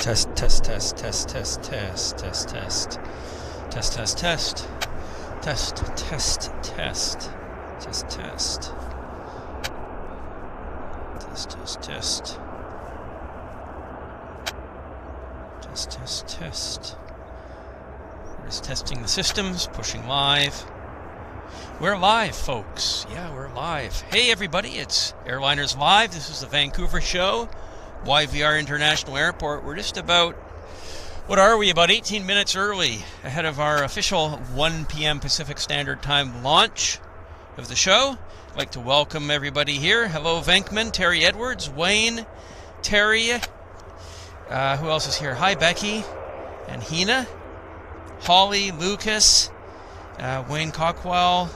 Test, test, test, test, test, test, test, test. Test, test, test. Test, test, test. Test, test. Test, test, test. Test, test, test. We're just testing the systems, pushing live. We're live, folks. Yeah, we're live. Hey, everybody, it's Airliners Live. This is the Vancouver show. YVR International Airport. We're just about, about 18 minutes early ahead of our official 1 p.m. Pacific Standard Time launch of the show. I'd like to welcome everybody here. Hello, Venkman, Terry Edwards, Wayne, Terry. Who else is here? Hi, Becky and Hina, Holly, Lucas, Wayne Cockwell,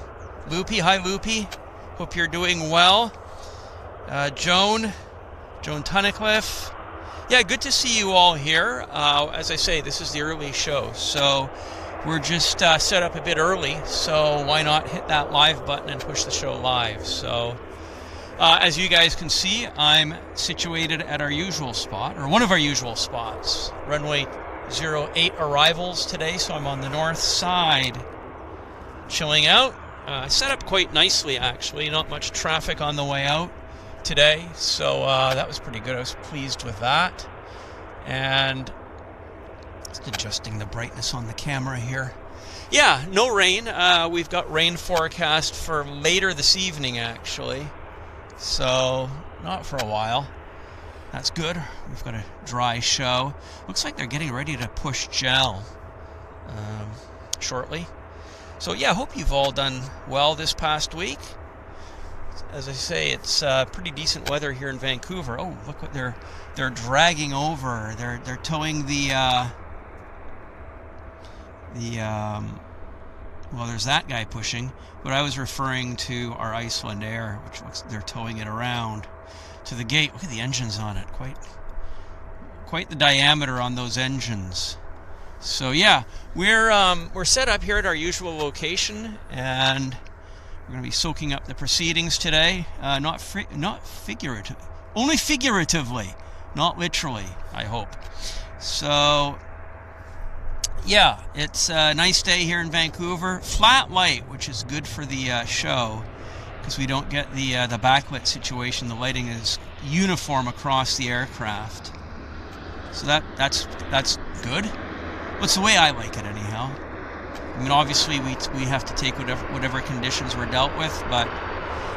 Loopy. Hi, Loopy. Hope you're doing well. Joan Tunnicliffe. Yeah, good to see you all here. As I say, this is the early show, so we're just set up a bit early, so why not hit that live button and push the show live. So, as you guys can see, I'm situated at our usual spot, or one of our usual spots, Runway 08 arrivals today, so I'm on the north side, chilling out. Set up quite nicely, actually, not much traffic on the way out today, so that was pretty good. I was pleased with that. And just adjusting the brightness on the camera here. Yeah, no rain. We've got rain forecast for later this evening, actually, so not for a while. That's good. We've got a dry show. Looks like they're getting ready to push gel shortly. So yeah, hope you've all done well this past week. As I say, it's pretty decent weather here in Vancouver. Oh, look what they're dragging over. They're towing the well, there's that guy pushing, but I was referring to our Iceland Air, which looks they're towing it around to the gate. Look at the engines on it. Quite the diameter on those engines. So yeah, we're set up here at our usual location, and we're going to be soaking up the proceedings today, not figurative, only figuratively, not literally, I hope. So, yeah, it's a nice day here in Vancouver. Flat light, which is good for the show, because we don't get the backlit situation. The lighting is uniform across the aircraft, so that's good. Well, it's the way I like it, anyhow. I mean, obviously, we have to take whatever conditions we're dealt with, but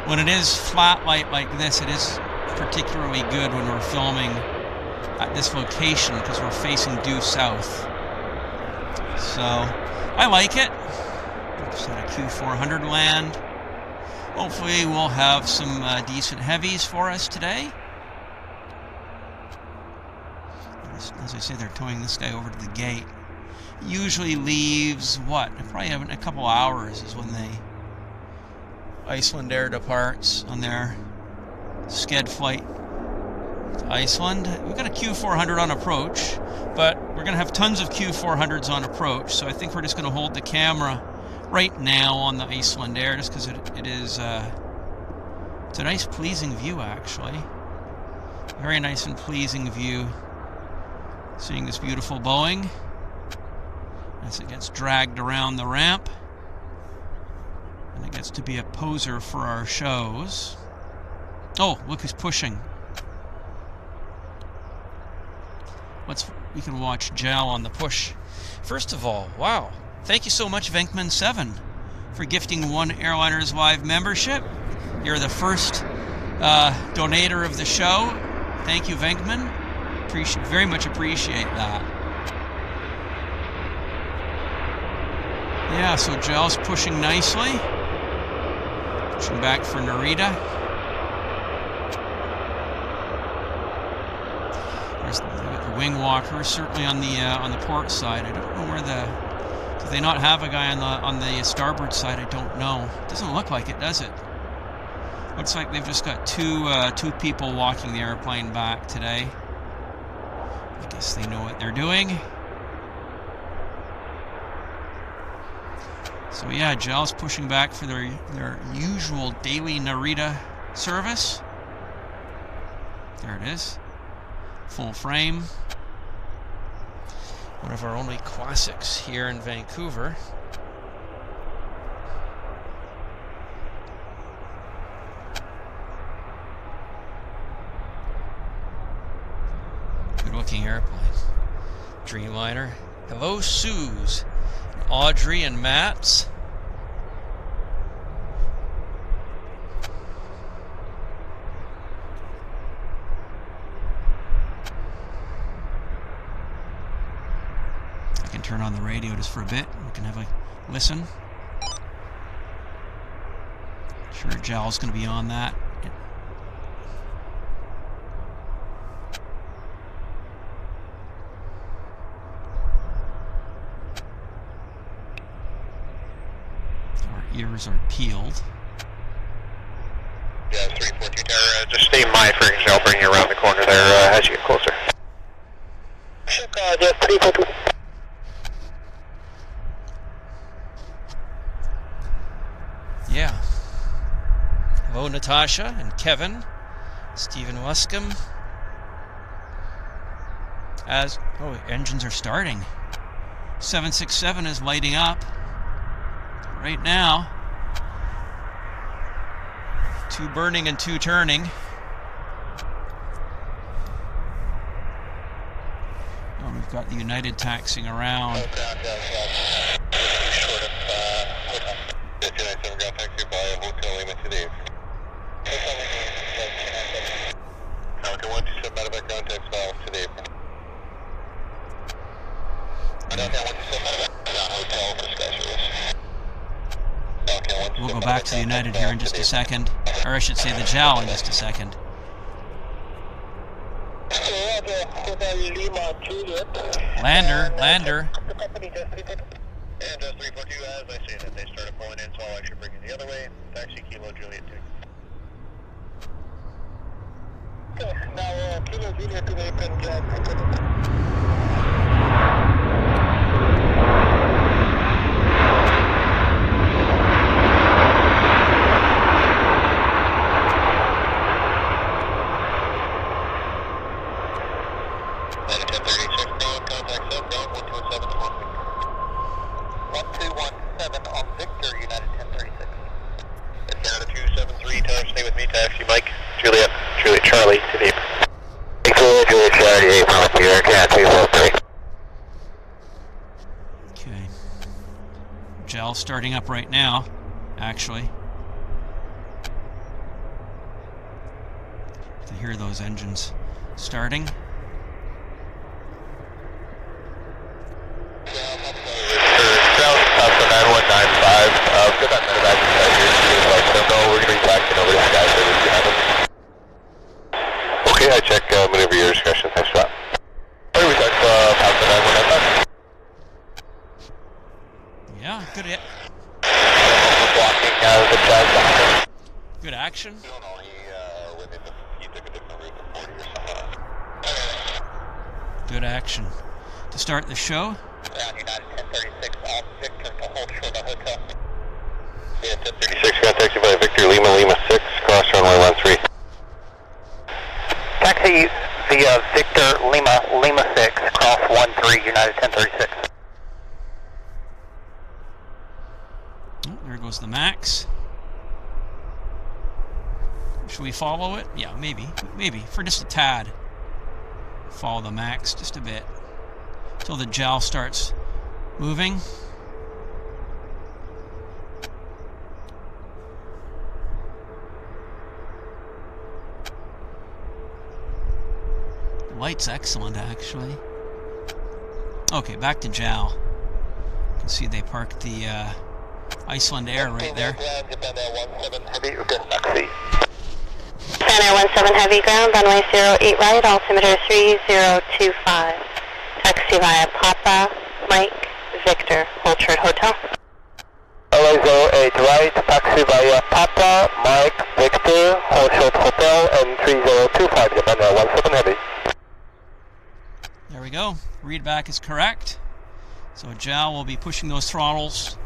when it is flat light like this, it is particularly good when we're filming at this location because we're facing due south. So, I like it. Just had a Q400 land. Hopefully, we'll have some decent heavies for us today. As I say, they're towing this guy over to the gate. Usually leaves, probably a couple hours is when the Iceland Air departs on their sched flight to Iceland. We've got a Q400 on approach, but we're going to have tons of Q400s on approach, so I think we're just going to hold the camera right now on the Iceland Air, just because it is it's a nice, pleasing view, actually. Very nice and pleasing view. Seeing this beautiful Boeing as it gets dragged around the ramp, and it gets to be a poser for our shows. Oh, look who's pushing. We can watch gel on the push. First of all, wow, thank you so much, Venkman7, for gifting 1 Airliners Live membership. You're the first donator of the show. Thank you, Venkman. Very much appreciate that. Yeah, so gel's pushing nicely. Pushing back for Narita. There's the wing walker, certainly on the port side. I don't know where do they not have a guy on the starboard side? I don't know. It doesn't look like it, does it? Looks like they've just got two people walking the airplane back today. I guess they know what they're doing. So yeah, gel's pushing back for their usual daily Narita service. There it is. Full frame. One of our only classics here in Vancouver. Good looking airplane. Dreamliner. Hello, Suze. Audrey and Matt's. I can turn on the radio just for a bit. We can have a listen. Sure, Jal's going to be on that. Ears are peeled. Yeah, 342 tower, just stay my friends, I'll bring you around the corner there as you get closer. Just 342. Yeah. Hello, Natasha and Kevin. Stephen Luscombe. Engines are starting. 767 is lighting up. Right now, 2 burning and 2 turning. Oh, we've got the United taxiing around. We'll go back to the United here in just a second. Or I should say the JAL in just a second. Lander. And just 342 as I say that they started pulling in, so I'll actually bring you the other way. Taxi Kilo Juliet 2. Okay, now Kilo Juliet to the apron JAL. Starting up right now, actually. To hear those engines starting. Okay, I check maneuver your discretion. Thanks for that. Yeah, good hit. Good action. He took a different route to 40 or something. Good action. To start the show. United 1036 off Victor to hold short of hotel. Yeah, 1036 got taxi by Victor Lima 6, cross runway 13. Taxi via Victor Lima 6, cross 13, United 1036. There goes the Max. Should we follow it? Yeah, maybe for just a tad. Follow the Max just a bit until the JAL starts moving. The light's excellent, actually. Okay, back to JAL. You can see they parked the Iceland Air right there. Japan Air 17 Heavy ground, runway 08 right, altimeter 3025. Taxi via Papa, Mike, Victor, hold short hotel. LA 08 right, taxi via Papa, Mike, Victor, hold short hotel, and 3025, Japan Air 17 Heavy. There we go. Readback is correct. So JAL will be pushing those throttles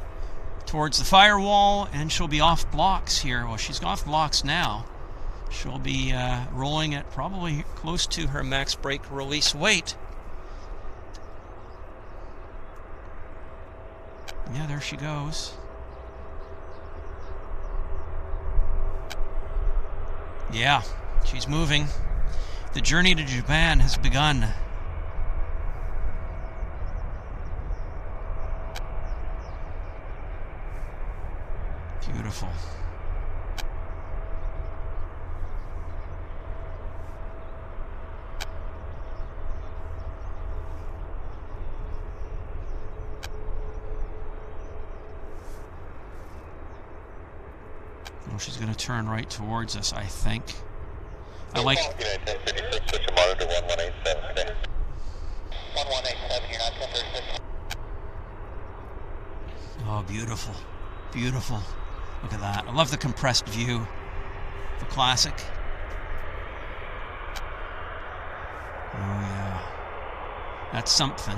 towards the firewall, and she'll be off blocks here. Well, she's off blocks now. She'll be rolling at probably close to her max brake release weight. Yeah, there she goes. Yeah, she's moving. The journey to Japan has begun. Beautiful. Oh, she's going to turn right towards us, I think. I like... Switch your monitor to 1187 today. 1187, you're not 1036. Oh, beautiful. Beautiful. Look at that. I love the compressed view. The classic. Oh, yeah. That's something.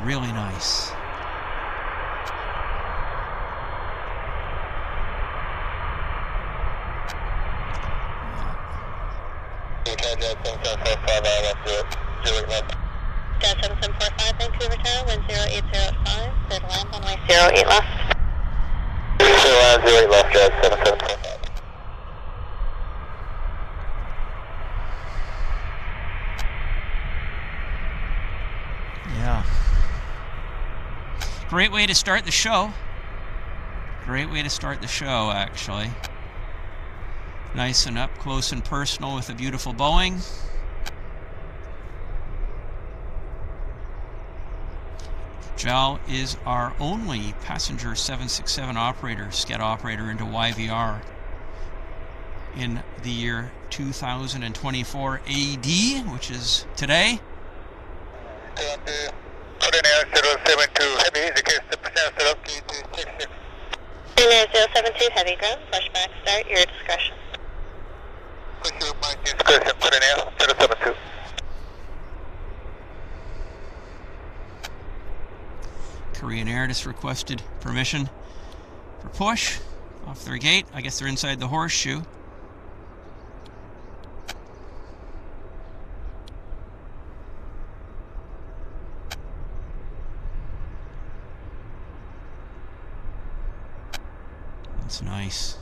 Really nice. Jet 7745, Vancouver Tower, 10805, clear to land, runway 08 left. Clear to land, 08 left, Jet 7745. Yeah. Great way to start the show. Great way to start the show, actually. Nice and up close and personal with a beautiful Boeing. JAL is our only passenger 767 operator, SCED operator into YVR in the year 2024 AD, which is today. Put in air 072 heavy, the case the percent set up to 266. In air 072, heavy ground, flashback start, your discretion. Push your mind discretion, put in air 072. Korean Air just requested permission for push off their gate. I guess they're inside the horseshoe. That's nice.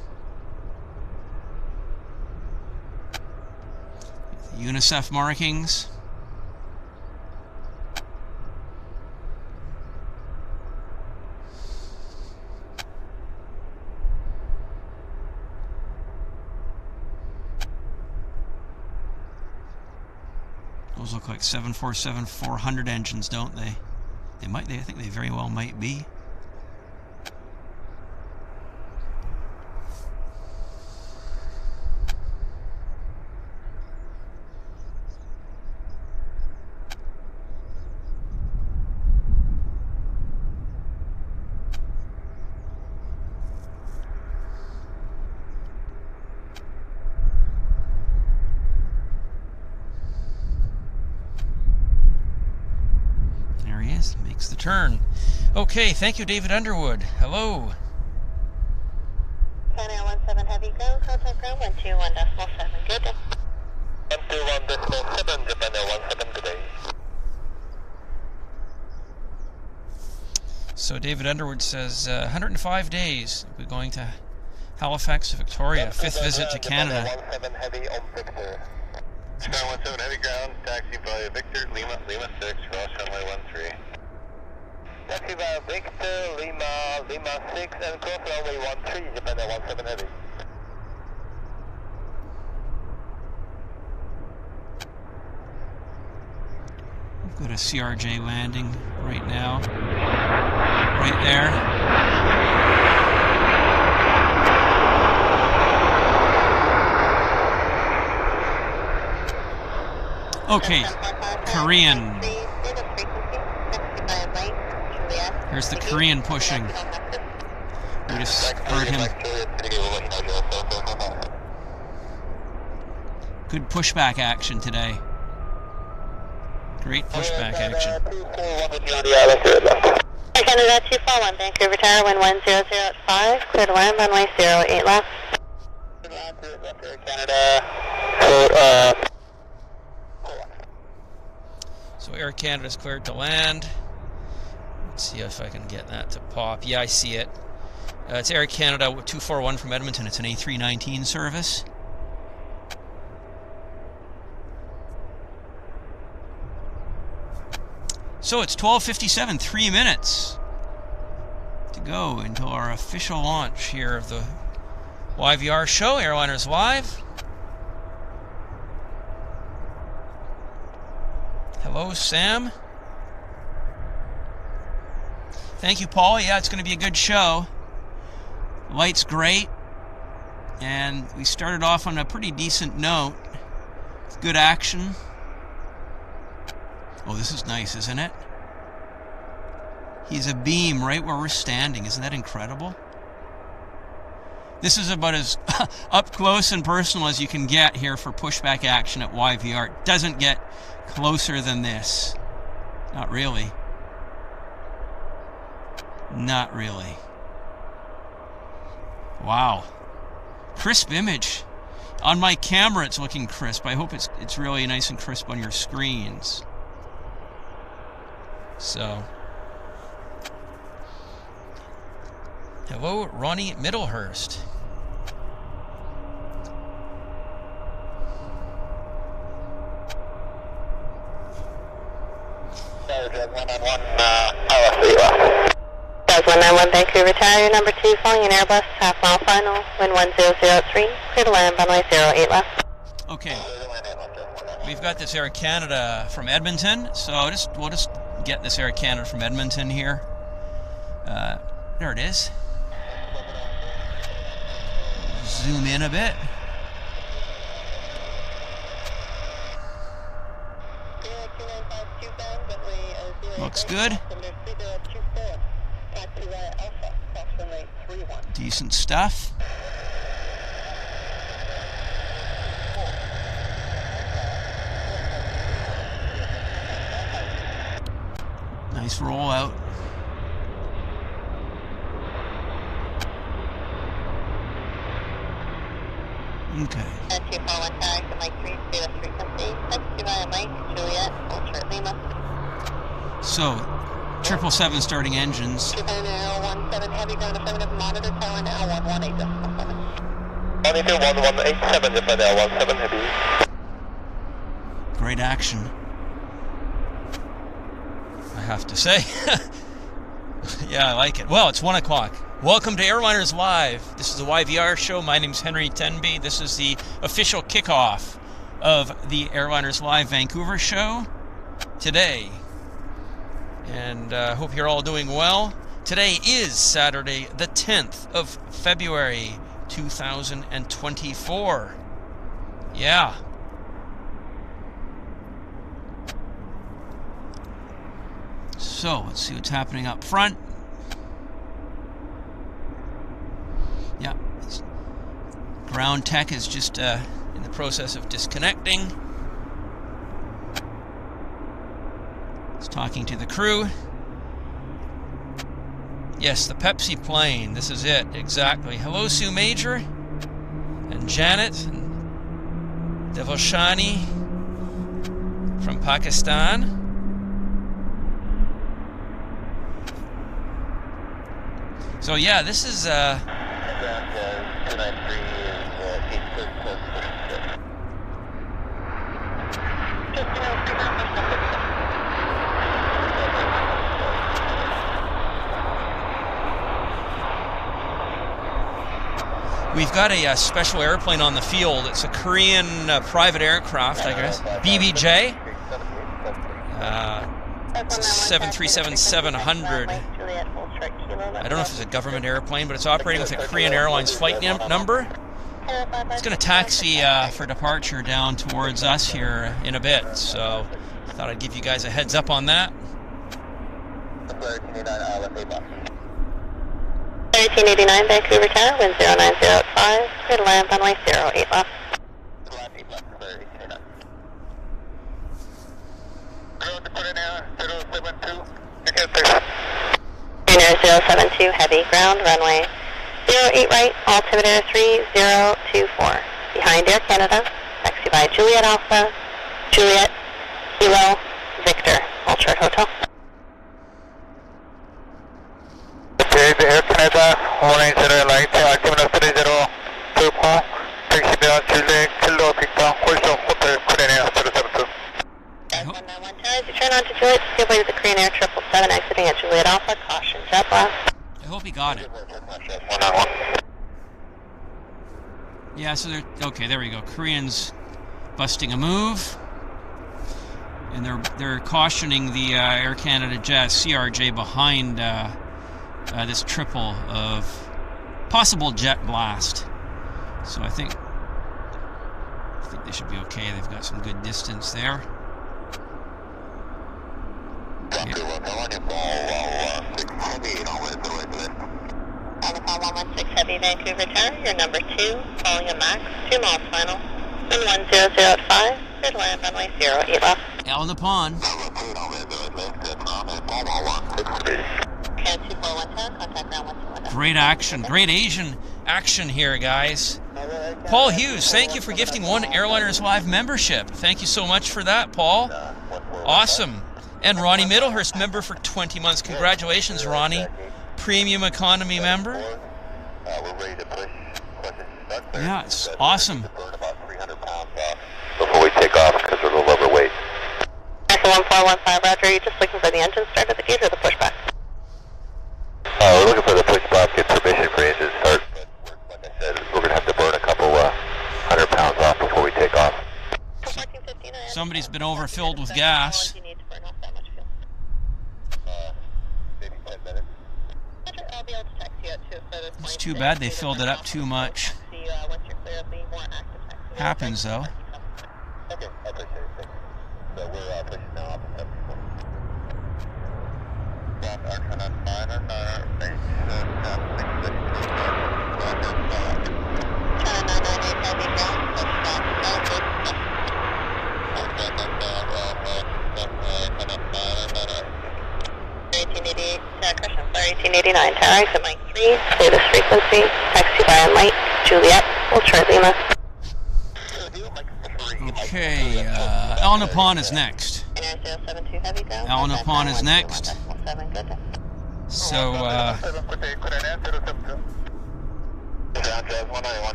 The UNICEF markings. Those look like 747-400 engines, don't they? I think they very well might be. Makes the turn. Okay, thank you, David Underwood. Hello. Pan Air 17 heavy ground, contact ground 121.7. Good day. 121.7, Japan Air 17, good day. So David Underwood says 105 days. We're going to Halifax to Victoria. 5th visit to Canada. 17 heavy on Victor. Japan 17 heavy ground, taxi via Victor, Lima 6, cross runway 13. Taxi via Victor, Lima 6, and cross runway 13, Japan Air 17 heavy. We've got a CRJ landing right now. Right there. Okay, Korean. Here's the Korean pushing. We just heard him. Good pushback action today. Great pushback action. Air Canada 241, Vancouver Tower, wind 1005, clear to land, runway 08 left. Air Canada. So Air Canada's cleared to land. Let's see if I can get that to pop. Yeah, I see it. It's Air Canada 241 from Edmonton. It's an A319 service. So it's 12:57, 3 minutes to go until our official launch here of the YVR show, Airliners Live. Hello, Sam. Thank you, Paul. Yeah, it's going to be a good show. Light's great. And we started off on a pretty decent note. Good action. Oh, this is nice, isn't it? He's a beam right where we're standing. Isn't that incredible? This is about as up close and personal as you can get here for pushback action at YVR. It doesn't get closer than this. Not really. Not really. Wow. Crisp image. On my camera it's looking crisp. I hope it's really nice and crisp on your screens. So, hello, Ronnie Middlehurst. Cargojet 191, LS3 Does 191 Vancouver Tower, number 2, following an Airbus, half-mile final, wind 1003, clear to land, runway 08 left. Okay, we've got this Air Canada from Edmonton, so we'll just get this Air Canada from Edmonton here. There it is. Zoom in a bit. Looks good. Decent stuff. Nice rollout. Okay. So, 777 starting engines. 17 heavy ground affirmative, monitor tower now 118. Monitor 1187, defend L17 heavy. Great action, I have to say. Yeah, I like it. Well, it's 1 o'clock. Welcome to Airliners Live. This is the YVR show. My name's Henry Tenby. This is the official kickoff of the Airliners Live Vancouver show today. And I hope you're all doing well. Today is Saturday, the 10th of February, 2024. Yeah. So, let's see what's happening up front. Yeah. Ground tech is just in the process of disconnecting. It's talking to the crew. Yes, the Pepsi plane. This is it, exactly. Hello, Sue Major, and Janet, and Devashani from Pakistan. So yeah, this is we've got a special airplane on the field. It's a Korean private aircraft, I guess. BBJ. It's a 737-700. I don't know if it's a government airplane, but it's operating with a Korean Airlines flight number. It's going to taxi for departure down towards us here in a bit, so I thought I'd give you guys a heads up on that. 1389 Vancouver Tower, wind 0905, clear to land, runway 08 left. Air 072, heavy ground, runway 08 right, altimeter 3024. Behind Air Canada, taxi by Juliet Alpha, Juliet, Kilo, Victor, Ultra Hotel. the Air Canada, warning 0 light, altimeter 3024, taxi beyond Chile, Kilo Victor, Horseshoe Hotel, Korean Air 072. 191 Tower, as you turn onto Juliet, steer away to the Korean Air 777, exiting at Juliet Alpha, caution, jet blast. I hope he got it. 191. Yeah, so they're okay. There we go. Koreans busting a move, and they're cautioning the Air Canada jet CRJ behind this triple of possible jet blast. So I think they should be okay. They've got some good distance there. Yeah. Alpha 116 Heavy Vancouver Tower, you're number 2, calling a max, 2 miles final, wind 1005, clear to land runway 08 left. Out on the pond. Can 241 Tower, contact ground 121. Great action, great Asian action here, guys. Paul Hughes, thank you for gifting 1 Airliners Live membership. Thank you so much for that, Paul. Awesome. And Ronnie Middlehurst, member for 20 months. Congratulations, Ronnie. Premium economy member. Yeah, it's awesome. Before we take off, because we're a little overweight. 1415, Roger. Are you just looking for the engine start of the gauge or the pushback? We're looking for the pushback, get permission for engine start. But like I said, we're going to have to burn a couple 100 pounds off before we take off. Somebody's been overfilled with gas. Maybe 5 minutes. It's too bad they filled it up too much. Happens though. Okay, I appreciate it. So we're pushing now off at 74. Action on minor, base 632. China 998 Heavy ground, pushback, 1888, correction, 1889 Tower, exit Mike 3, latest frequency, taxi via Mike, Juliet, Ultra Lima. Okay, Alnapan is next. Alnapan is next. So,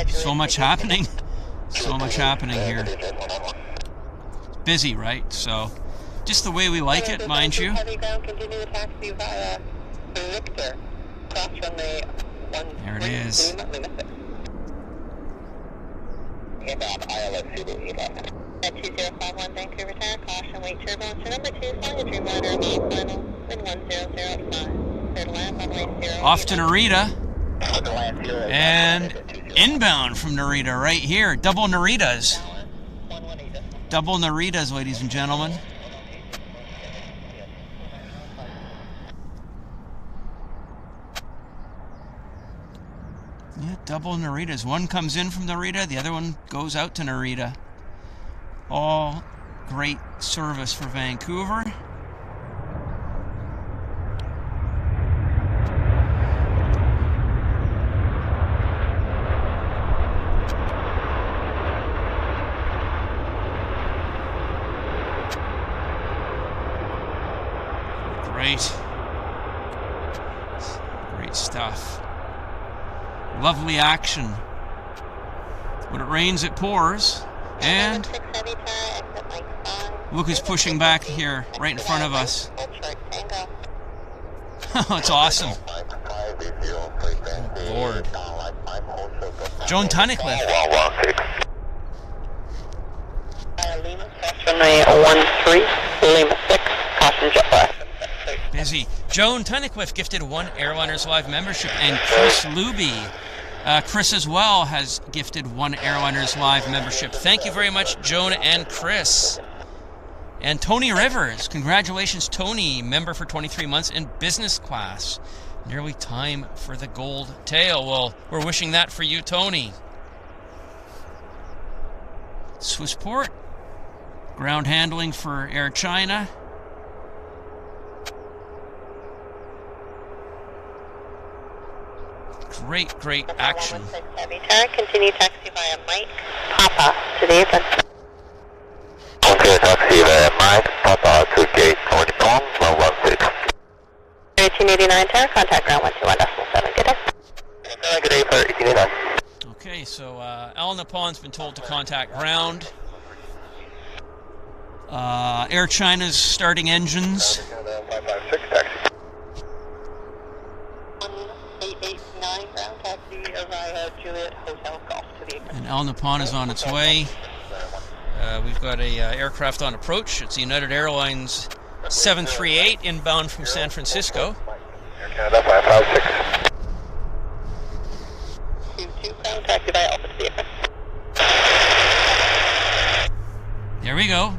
so much happening. So much happening here. It's busy, right? So, just the way we like it, mind you. There it is. At 2051 Vancouver Tower, caution, wait turbulence. Your number 2, flying a Dreamliner, mile final, wind 1005. Clear to land, runway 0. Off to Narita. And inbound from Narita right here. Double Naritas. Double Naritas, ladies and gentlemen. Yeah, double Naritas. One comes in from Narita, the other one goes out to Narita. All great service for Vancouver. Great stuff. Lovely action. When it rains, it pours. And look who's pushing back here, right in front of us. Oh, it's awesome. Oh, Lord. Joan Tunnicliffe. Runway 13, Lima 6, caution jet blast. Busy. Joan Tunnicliffe gifted 1 Airliners Live membership, and Chris Luby. Chris as well has gifted 1 Airliners Live membership. Thank you very much, Joan and Chris. And Tony Rivers. Congratulations, Tony, member for 23 months in business class. Nearly time for the gold tail. Well, we're wishing that for you, Tony. Swissport. Ground handling for Air China. Great action. Heavy Tower, continue taxi via Mike, Papa to the apron. Okay, taxi via Mike, Papa to gate 21. 1889 tower, contact ground 121.7. Good day. Good day for 1889. Okay, so Al Napon's been told to contact ground. Air China's starting engines. Canada 556, taxi. 1889 ground taxi via Juliet Hotel Golf to the And Al Napon is on its way. We've got a aircraft on approach. It's the United Airlines 738 inbound from San Francisco. Air Canada 556. 22 ground taxi via Alpha to the aircraft. There we go.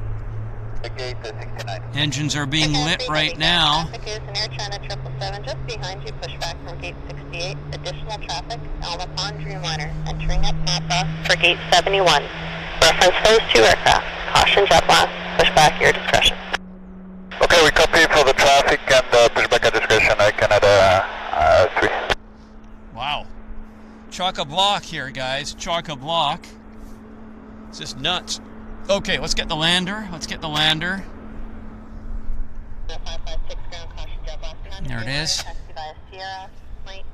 The gate is 69. Engines are being lit right now. Traffic is an Air China 777 just behind you, pushback from gate 68. Additional traffic, Al Napon Dreamliner, entering at Papa for gate 71. Reference those two aircraft. Caution jet blast, pushback your discretion. Okay, we copy for the traffic and pushback at discretion, Canada 3. Wow. Chock-a-block here, guys. Chock-a-block. It's just nuts. Okay, let's get the lander. Let's get the lander. 556 ground, caution jet blast. There it is. Taxi via Sierra, Mike,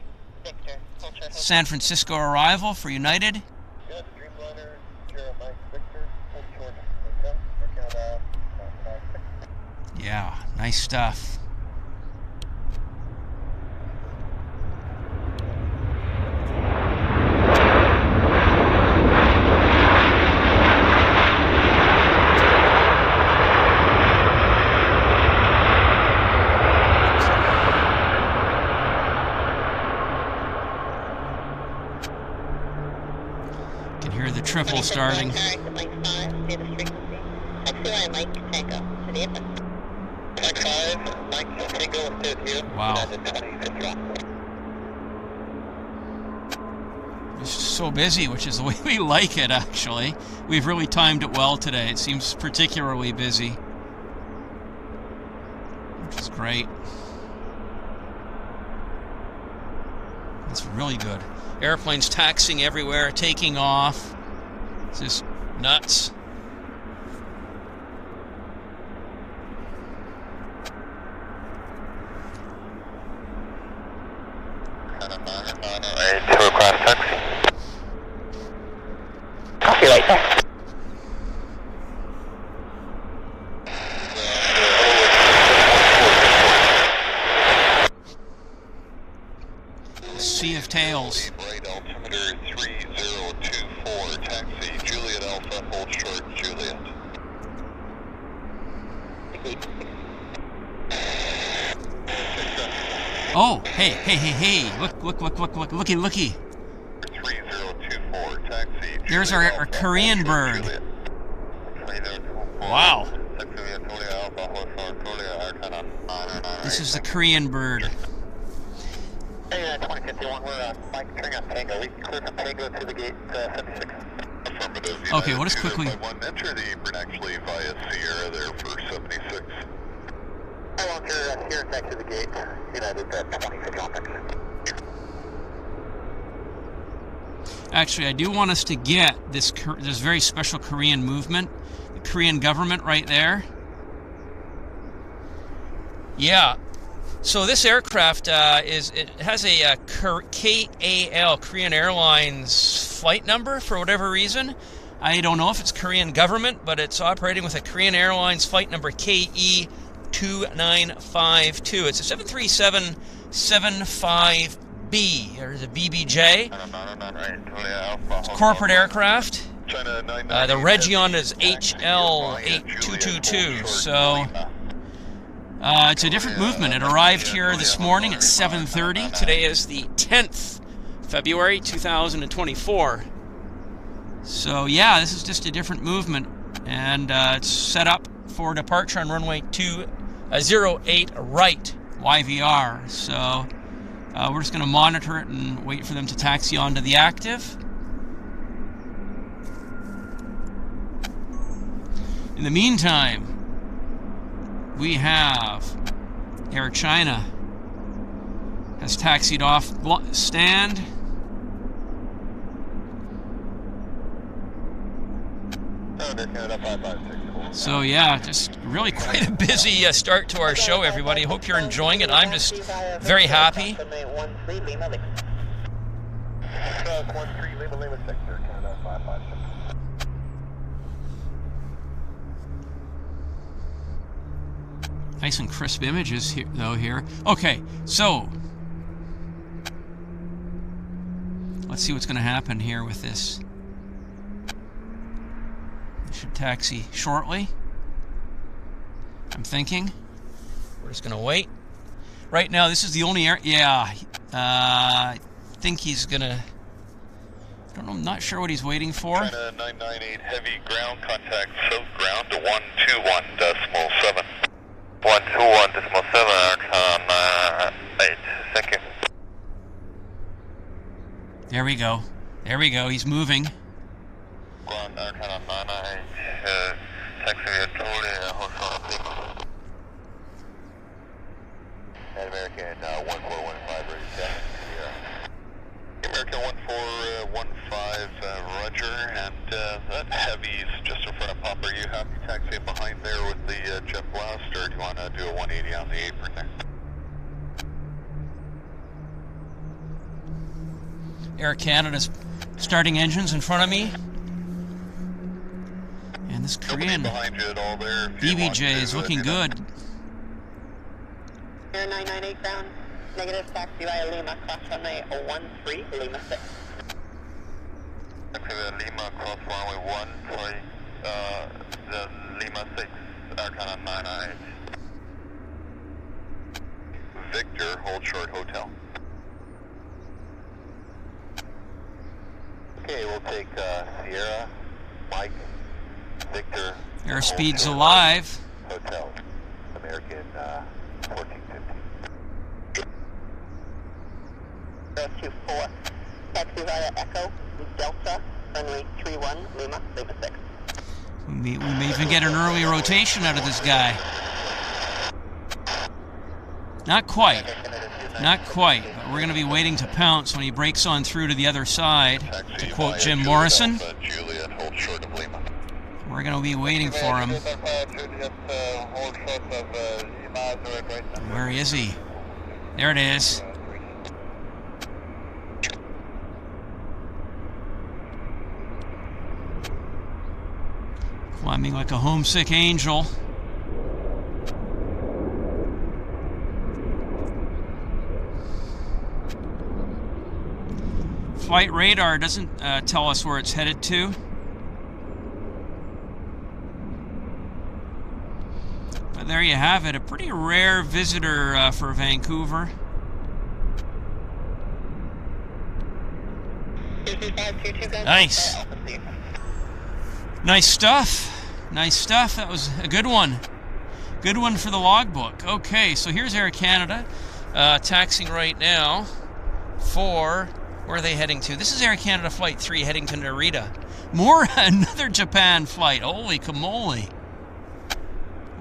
Victor, Ultra Hotel. San Francisco arrival for United. Good, Dreamliner, Sierra Mike, Victor, Ultra Hotel, Air Canada 556. Yeah, nice stuff. Triple starting. Mike 5, status frequency. XUI Mike Tango to the aircraft. Mike 5, Mike Tango is here. Wow. It's so busy, which is the way we like it, actually. We've really timed it well today. It seems particularly busy, which is great. It's really good. Airplanes taxiing everywhere, taking off. It's just nuts. Alright, to request taxi. Copy right there. Sea of tails. Right altimeter 3024, taxi Juliet Alpha, hold short Juliet. Oh, hey. Looky. 3024, taxi There's our Korean bird. Wow. This is the Korean bird. Hey, 2051, we're Mike Tringa Tango. We clear from Tango to the gate 76. Affirmative. Okay, what is quickly? Enter the apron actually via Sierra there for 76. How long here next to the gate? United 2051. Actually, I do want us to get this very special Korean movement, the Korean government right there. Yeah. So this aircraft it has a KAL, Korean Airlines flight number for whatever reason. I don't know if it's Korean government, but it's operating with a Korean Airlines flight number KE2952. It's a 737-75B, or the BBJ. It's a corporate aircraft. The Region is HL8222. So it's a different movement. It arrived here this morning at 7:30. Today is the 10th February 2024. So yeah, this is just a different movement, and it's set up for departure on runway 208 right, YVR. So we're just going to monitor it and wait for them to taxi onto the active. In the meantime, we have Air China has taxied off stand. So yeah, just really quite a busy start to our show, everybody. Hope you're enjoying it. I'm just very happy. Nice and crisp images here, though. Here, okay. So let's see what's going to happen here with this. We should taxi shortly, I'm thinking. We're just going to wait. Right now, this is the only air. Yeah, I think he's going to. I don't know, I'm not sure what he's waiting for. China 998 heavy ground contact south ground to 121.7. 121.7, 8. Thank you. There we go. There we go. He's moving. Ground Arcana 98, taxi at American 1415, ready to check. American 1415, roger, and that heavy's just in front of Popper. Are you happy taxiing behind there with the jet blast, or do you want to do a 180 on the apron there? Air Canada's starting engines in front of me. And this Korean behind you at all there, BBJ is looking good. Air 998 ground, negative taxi via Lima, cross runway 13, Lima 6. Taxi via Lima, cross runway 13, the Lima 6, Arcana 998. Victor, hold short hotel. Okay, we'll take Sierra, Mike, Victor. Airspeed's alive. Hotel, American 1450. 024, taxi via Echo, Delta, runway 31, Lima 6. We may even get an early rotation out of this guy. Not quite. Not quite, but we're going to be waiting to pounce when he breaks on through to the other side, to quote Jim Morrison. We're going to be waiting for him. Where is he? There it is. Climbing like a homesick angel. Flight radar doesn't tell us where it's headed to. But there you have it, a pretty rare visitor for Vancouver. Nice. Nice stuff. Nice stuff. That was a good one. Good one for the logbook. Okay, so here's Air Canada taxiing right now for... Where are they heading to? This is Air Canada Flight 3 heading to Narita. Another Japan flight. Holy camole.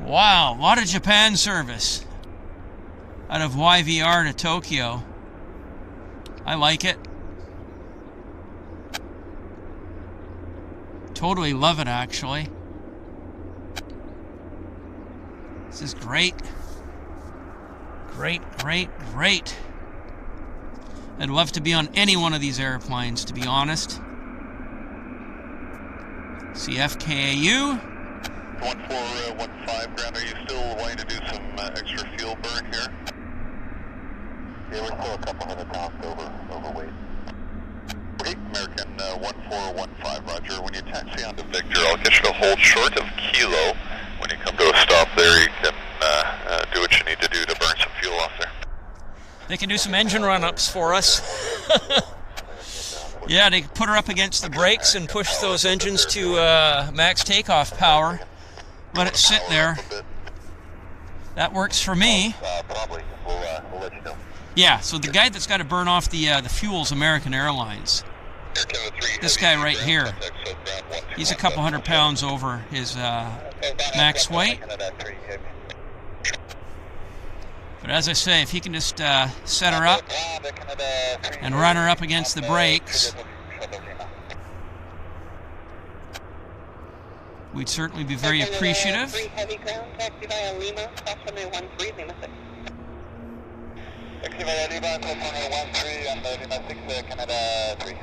Wow, a lot of Japan service out of YVR to Tokyo. I like it. Totally love it, actually. This is great. Great, great, great. I'd love to be on any one of these airplanes, to be honest. CFKAU. 1415, Grant, are you still wanting to do some extra fuel burn here? Yeah, we're still a couple hundred pounds overweight. Okay, American 1415, roger. When you taxi onto Victor, I'll get you to hold short of Kilo. When you come to a stop there, you can do what you need to do to burn some fuel off there. They can do some engine run-ups for us. Yeah, they put her up against the brakes and push those engines to max takeoff power. Let it sit there. That works for me. Probably. We'll let you know. Yeah, so the guy that's got to burn off the fuel's American Airlines. This guy right here. He's a couple hundred pounds over his max weight. But as I say, if he can just set her up and run her up against the brakes, we'd certainly be very appreciative. 3 heavy ground, taxi via Lima, cross runway 13, Lima 6. Taxi via Lima, cross runway 13, and Lima 6, Canada 3.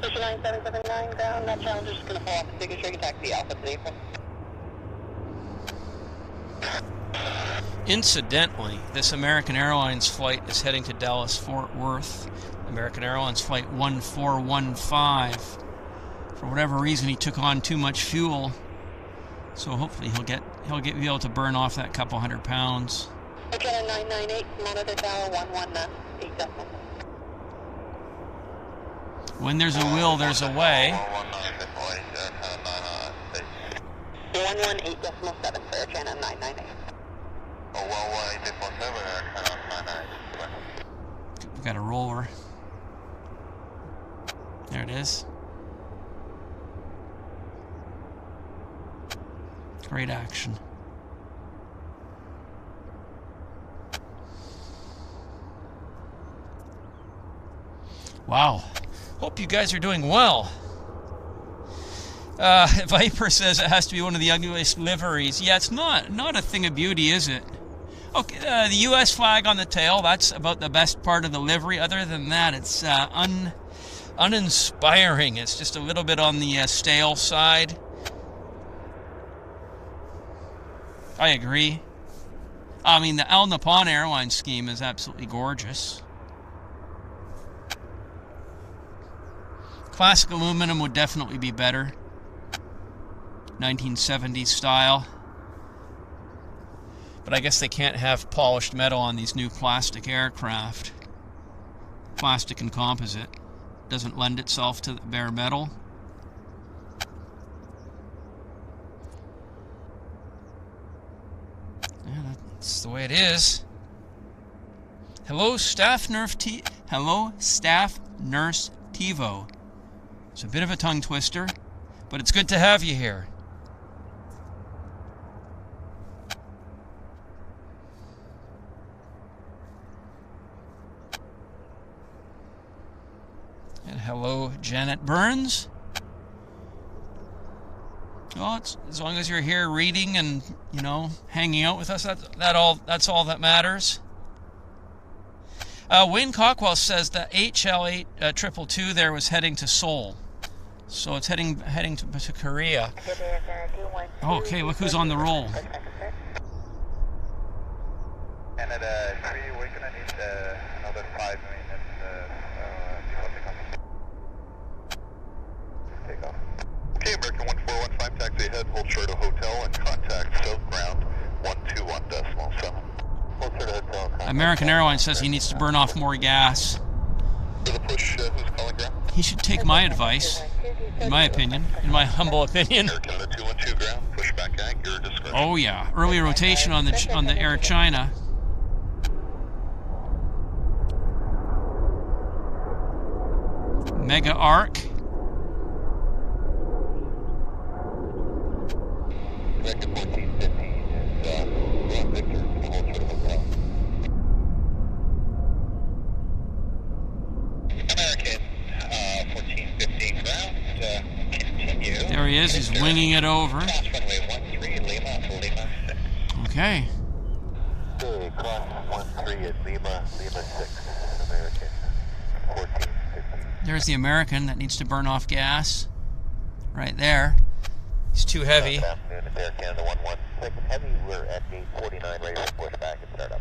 Station 9779 ground, that Challenger's just going to fall off the signature, you can taxi Alpha to April. Incidentally, this American Airlines flight is heading to Dallas-Fort Worth. American Airlines flight 1415. For whatever reason, he took on too much fuel, so hopefully he'll be able to burn off that couple 100 pounds. Canada 998, monitor tower 118 decimal. When there's a will, there's a way. 118.7 for Air Canada 998. We've got a roller. There it is. Great action. Wow. Hope you guys are doing well. Viper says it has to be one of the ugliest liveries. Yeah, it's not a thing of beauty, is it? Okay, the U.S. flag on the tail, that's about the best part of the livery. Other than that, it's uninspiring. It's just a little bit on the stale side. I agree. I mean, the Al Nippon airline scheme is absolutely gorgeous. Classic aluminum would definitely be better. 1970s style. But I guess they can't have polished metal on these new plastic aircraft. Plastic and composite doesn't lend itself to the bare metal. Yeah, that's the way it is. Hello, Staff Nurse TiVo. It's a bit of a tongue twister, but it's good to have you here. And hello, Janet Burns. Well, it's, as long as you're here reading and, you know, hanging out with us, that's all that matters. Wayne Cockwell says that HL 822 there was heading to Seoul. So it's heading to Korea. Oh, okay, look who's on the roll. Canada 3, we're going to need another 5 minutes before takeoff. Okay, American 1415, taxi ahead, hold short of hotel and contact south ground 121.7. Hold short of hotel. American Airlines says he needs to burn off more gas. For the push, who's calling ground? He should take my advice, in my opinion, in my humble opinion. Air Canada 212 ground, push back at your discretion. Oh yeah, early rotation on the Air China. Mega Arc. American 1450 is Run Victor, hold short of hotel. American 1450 ground, continue. There he is, he's winging it over. Cross runway 13, Lima to Lima 6. Okay. Okay, cross 13 at Lima 6, American 1450. There's the American that needs to burn off gas. Right there. He's too heavy. Good afternoon, it's Air Canada 116 Heavy. We're at gate 49, ready for pushback and startup.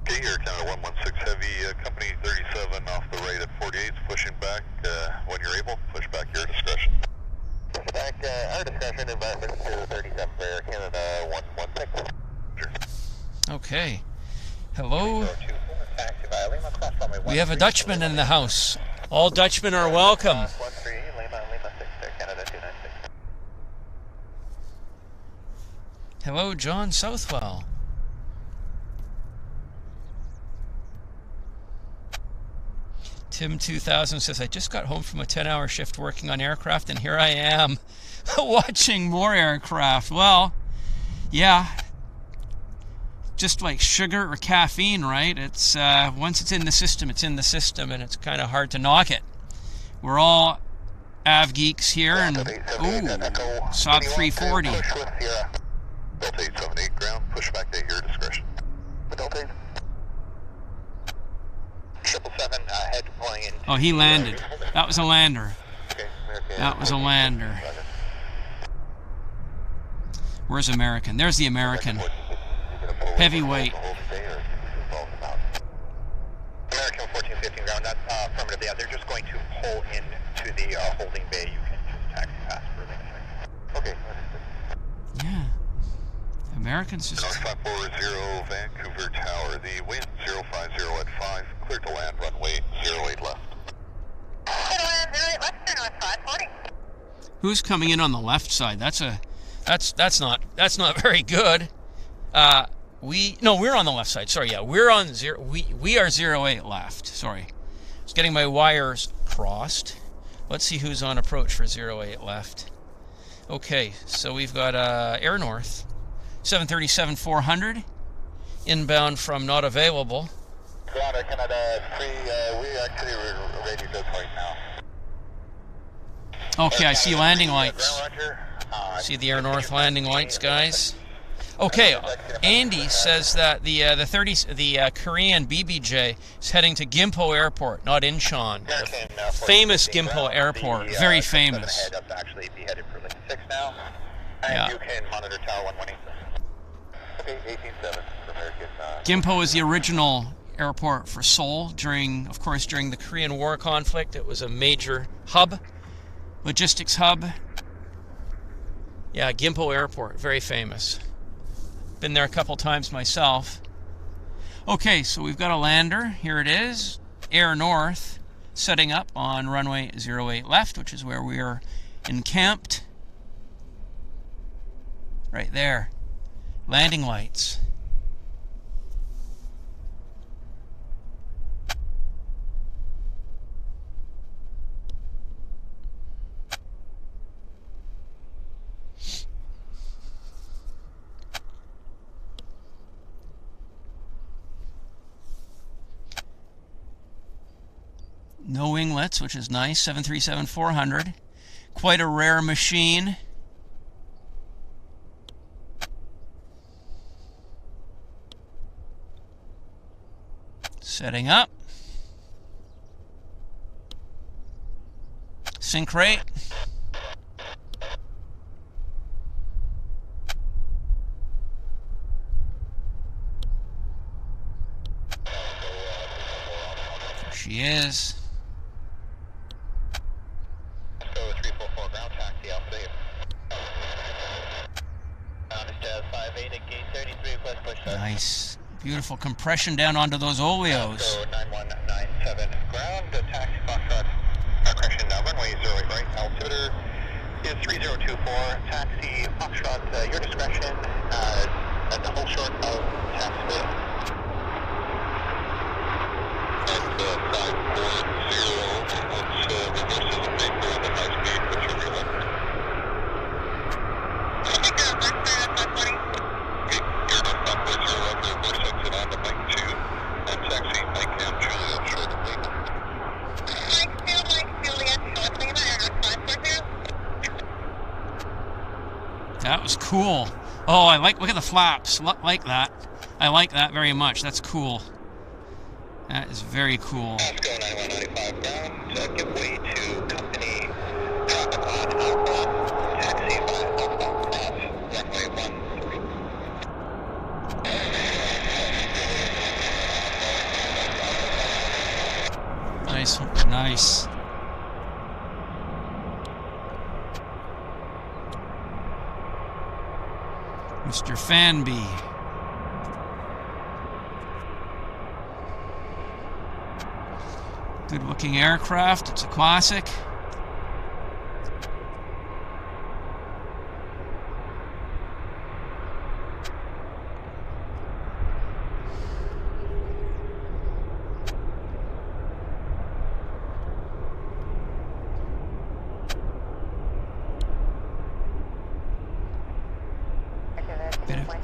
Okay, Air Canada 116 Heavy, company 37 off the right at 48, pushing back. When you're able, push back your discretion. Push back our discretion, environment to 37 for Air Canada 116. Sure. Okay. Hello. We have a Dutchman in the house. All Dutchmen are welcome. Lima 6, Air Canada 296. Hello, John Southwell. Tim 2000 says, I just got home from a 10-hour shift working on aircraft, and here I am watching more aircraft. Well, yeah. just like sugar or caffeine, right? It's once it's in the system, it's in the system, and it's kind of hard to knock it. We're all av geeks here, and Saab 340. Delta 878 ground, push back at your discretion. Delta 777, head pulling in. Oh, he landed. That was a lander. That was a lander. Where's American? There's the American. Heavyweight. American 1415 ground, that's affirmative. Yeah, they're just going to pull into the holding bay. You can just taxi past for the okay. Yeah. Americans just... North 540 Vancouver Tower. The wind 050 at 5. Clear to land, runway 08 left. Clear to land 08 left, turn north 540. Who's coming in on the left side? That's not very good. We're on the left side. Sorry, yeah, we're on zero. We are 08 left. Sorry, I was getting my wires crossed. Let's see who's on approach for 08 left. Okay, so we've got Air North 737-400 inbound from not available. Ground Canada 3. We actually are ready to point now. Okay, I see landing lights. See the Air North landing lights, guys. Okay, Andy says that the Korean BBJ is heading to Gimpo Airport, not Incheon. Famous Gimpo Airport, very famous. Actually be headed for lane 6 now. And Yeah. you can monitor tower 118. Okay, 18-7 for American. Gimpo is the original airport for Seoul during the Korean War conflict. It was a major hub, logistics hub. Yeah, Gimpo Airport, very famous. Been there a couple times myself. Okay, so we've got a lander. Here it is. Air North setting up on runway 08 left, which is where we are encamped. Right there. Landing lights. No winglets, which is nice. 737-400. Quite a rare machine. Setting up. Sync rate. There she is. Nice. Beautiful compression down onto those oleos. So 9197 ground, the taxi Foxtrot, correction, runway 08 right, altimeter is 3024, taxi Foxtrot, your discretion, at the whole short of taxiway. And 540, let's reverse the paper on the high speed, whichever you want. I think you're on black side at 540. Okay, you're on 540 left, reverse exit on to Mike 2, and taxi Mike and Juliet, short of Lima. Mike 2, Juliet, short of Lima, Air North 540. That was cool. Oh, look at the flaps. Like that. I like that very much. That's cool. That is very cool. Osco 9195 ground, give way to company traffic on Alpha, taxi by Alpha off runway 13. Nice, nice. Mr. Fanby. Good looking aircraft. It's a classic.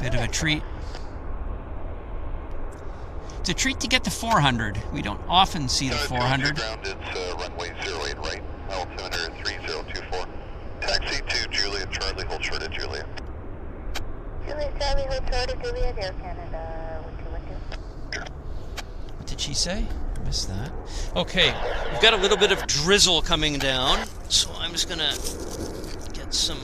Bit of a treat. It's a treat to get the 400. We don't often see the 400. Ground, it's runway 08 right, altimeter 3024. Taxi to Juliet, Charlie, hold short at Juliet. Juliet, Charlie, hold short at Juliet, Air Canada, 1212. What did she say? I missed that. Okay, we've got a little bit of drizzle coming down, so I'm just gonna get some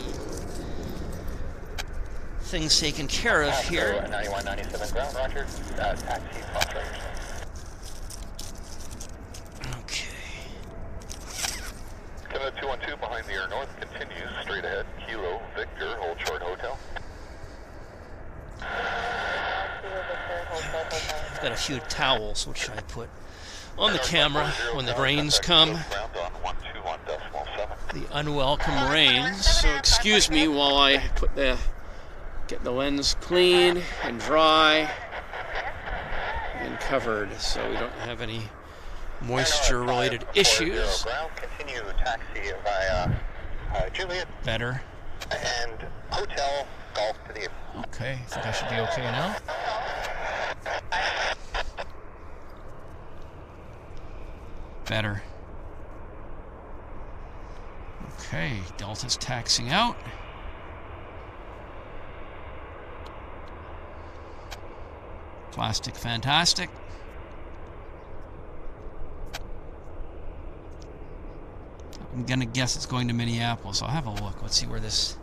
things taken care of here. 9197 ground, roger. Taxi, cross right. Okay. Canada 212 behind the air north, continues straight ahead. Kilo, Victor, hold short hotel. I've got a few towels, which I put on the camera when the rains come. The unwelcome rains. So excuse me while I get the lens clean and dry and covered, so we don't have any moisture-related issues. Continue taxi via Juliet. Better. And hotel golf to the. Okay, I think I should be okay now. Better. Okay, Delta's taxiing out. Plastic fantastic. I'm gonna guess it's going to Minneapolis. I'll have a look. Let's see where this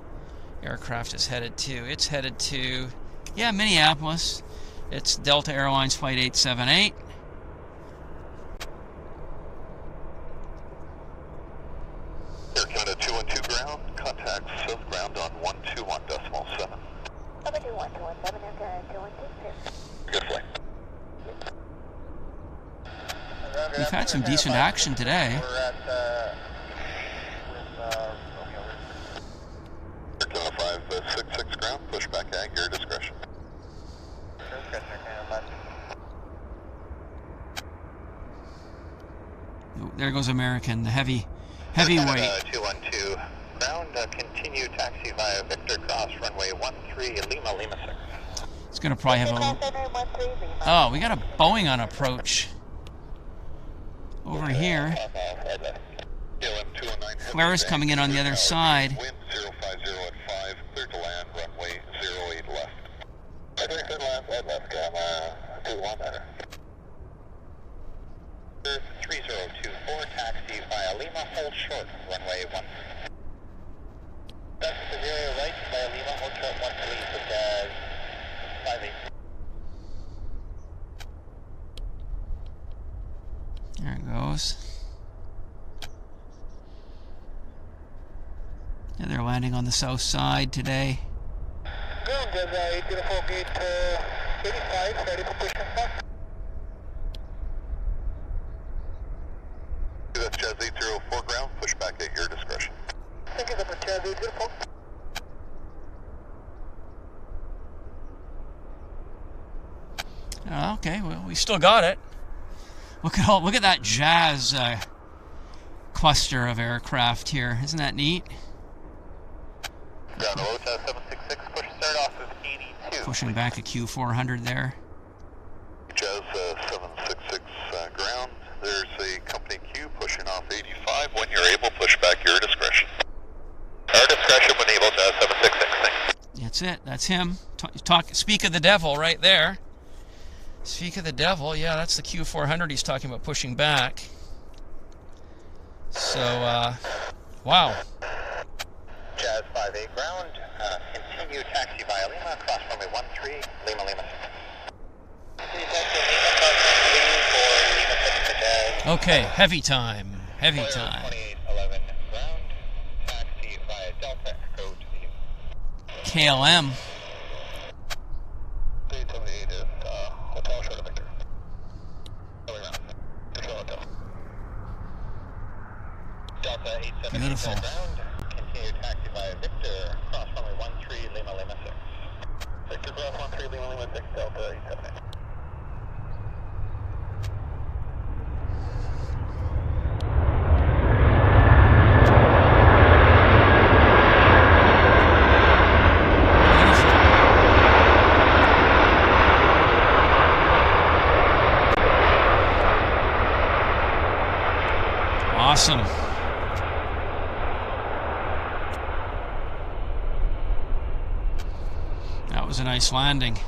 aircraft is headed to. It's headed to, yeah, Minneapolis. It's Delta Airlines Flight 878. Air Canada 212 ground, contact south ground on 121.7. 72117, Air Canada 212. Good flight. We've had some decent action today. We're at, Air Canada 566 ground, pushback at your discretion. Oh, there goes American, the heavyweight. 212 ground, continue taxi via Victor Cross, runway 13, Lima 6. It's going to probably have a... Oh, we got a Boeing on approach. Over here. Flares coming in on the other side. Wind 050 at 5, clear to land, runway 08 left. I think left, gamma 21 better. 3024, taxi via Lima, hold short, runway 1. That's the 0 right via Lima, hold short 13, but 58. There it goes. Yeah, they're landing on the south side today. Ground, 804 gate 85, ready for pushing back. That's Jazz 804 ground, push back at your discretion. Thank you, that's Jazz 804. Okay, well, we still got it. Look at that Jazz cluster of aircraft here. Isn't that neat? Ground Delta 766, push start off of 82. Pushing back a Q400 there. Jazz 766 ground. There's a company Q pushing off 85. When you're able, push back your discretion. Our discretion when able, Jazz 766. That's it. That's him. Speak of the devil right there. Speak of the devil. Yeah, that's the Q400 he's talking about pushing back. So, wow. Jazz 58 ground. Continue taxi via Lima, cross runway 13, Lima 6. Okay, heavy time. Heavy time. 2811 ground. Taxi via Delta Echo to the KLM. 378 is hotel short of Victor. Control hotel. Delta 878 Beautiful. ground. Continue taxi via Victor, cross runway 13, Lima 6. Victor cross 13, Lima 6, Delta 878. Awesome. That was a nice landing.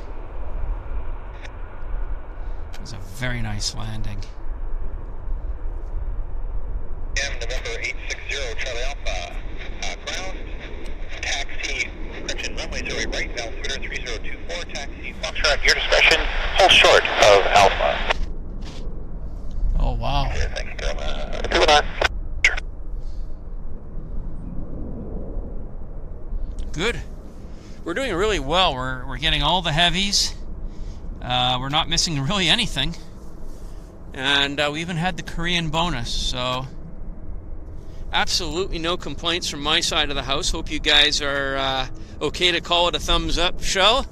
It was a very nice landing. November 860 Charlie Alpha. Ground. Taxi. Correction. Runway 08 right. Altimeter 3024. Taxi. Foxtrot at your discretion. Hold short of Alpha. Oh, wow. Okay, thanks, Bill. Good. We're doing really well. We're getting all the heavies. We're not missing really anything. And we even had the Korean bonus, so absolutely no complaints from my side of the house. Hope you guys are okay to call it a thumbs up show.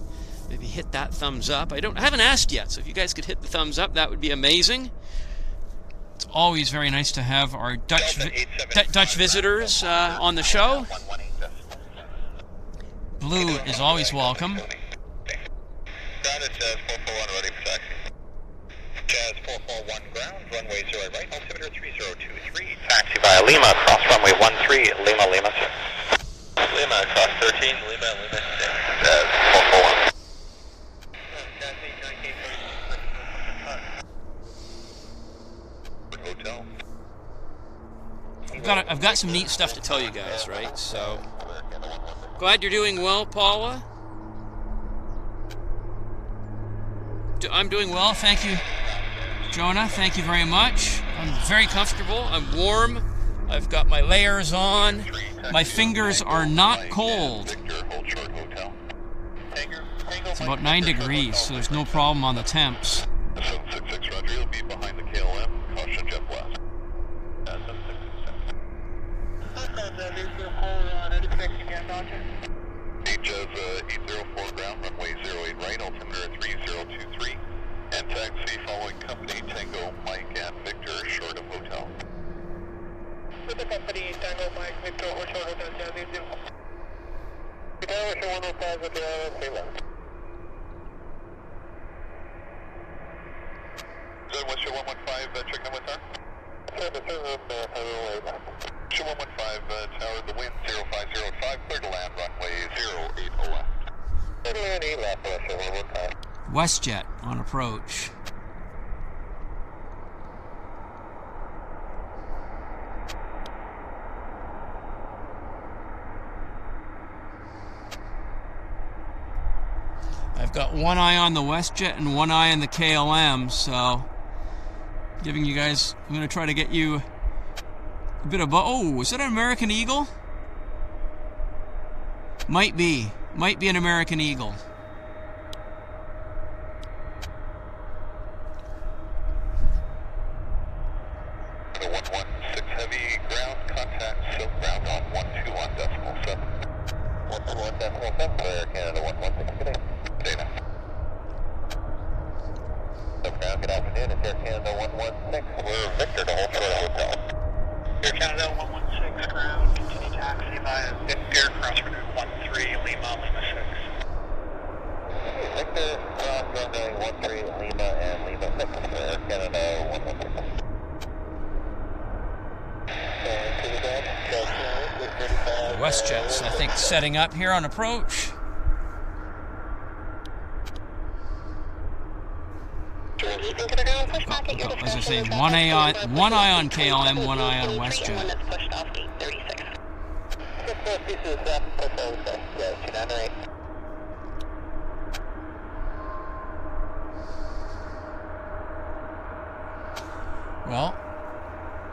Maybe hit that thumbs up. I haven't asked yet, so if you guys could hit the thumbs up, that would be amazing. It's always very nice to have our Dutch visitors on the show. Blue is always welcome. Ground is Jazz 441 ready for taxi. Jazz 441 ground, runway 0 right, altimeter 3023. Taxi via Lima, cross runway 13, Lima, Lima 6. Lima, cross 13, Lima, Lima 6. Jazz 441. Hotel. I've got some neat stuff to tell you guys, right? So glad you're doing well, Paula. I'm doing well, thank you, Jonah. Thank you very much. I'm very comfortable. I'm warm. I've got my layers on. My fingers are not cold. It's about 9 degrees, so there's no problem on the temps. 766 Roger, you'll be behind the KLM. Caution jet blast. 804 ground, runway 08 right, altimeter 3023. And taxi following company Tango, Mike, and Victor, short of hotel. With the company Tango, Mike, Victor, or short of hotel, Jazz 0. Tower 105 with the KLM. Is that Westjet 115 checking in with her? Service, Show 115 tower, the wind 0505, clear to land, runway 08 left. Clear to land 8 left, Westjet 115. Westjet on approach. I've got one eye on the Westjet and one eye on the KLM, so giving you guys, I'm going to try to get you a bit of, oh, is that an American Eagle? Might be an American Eagle. The 116 heavy ground contact, silk ground on 121.7. 121.7, Air Canada 116, good day. Dana. Silk ground, good afternoon, it's Air Canada 116. We're Victor to hold short of hotel. Air Canada 116 ground, continue taxi via Victor, cross route 13, Lima, Lima 6. Victor, cross runway 13, Lima, and Lima 6, Air Canada 116. The Westjet's, I think, setting up here on approach. As I say, one eye on KLM, one eye on Westjet. Well,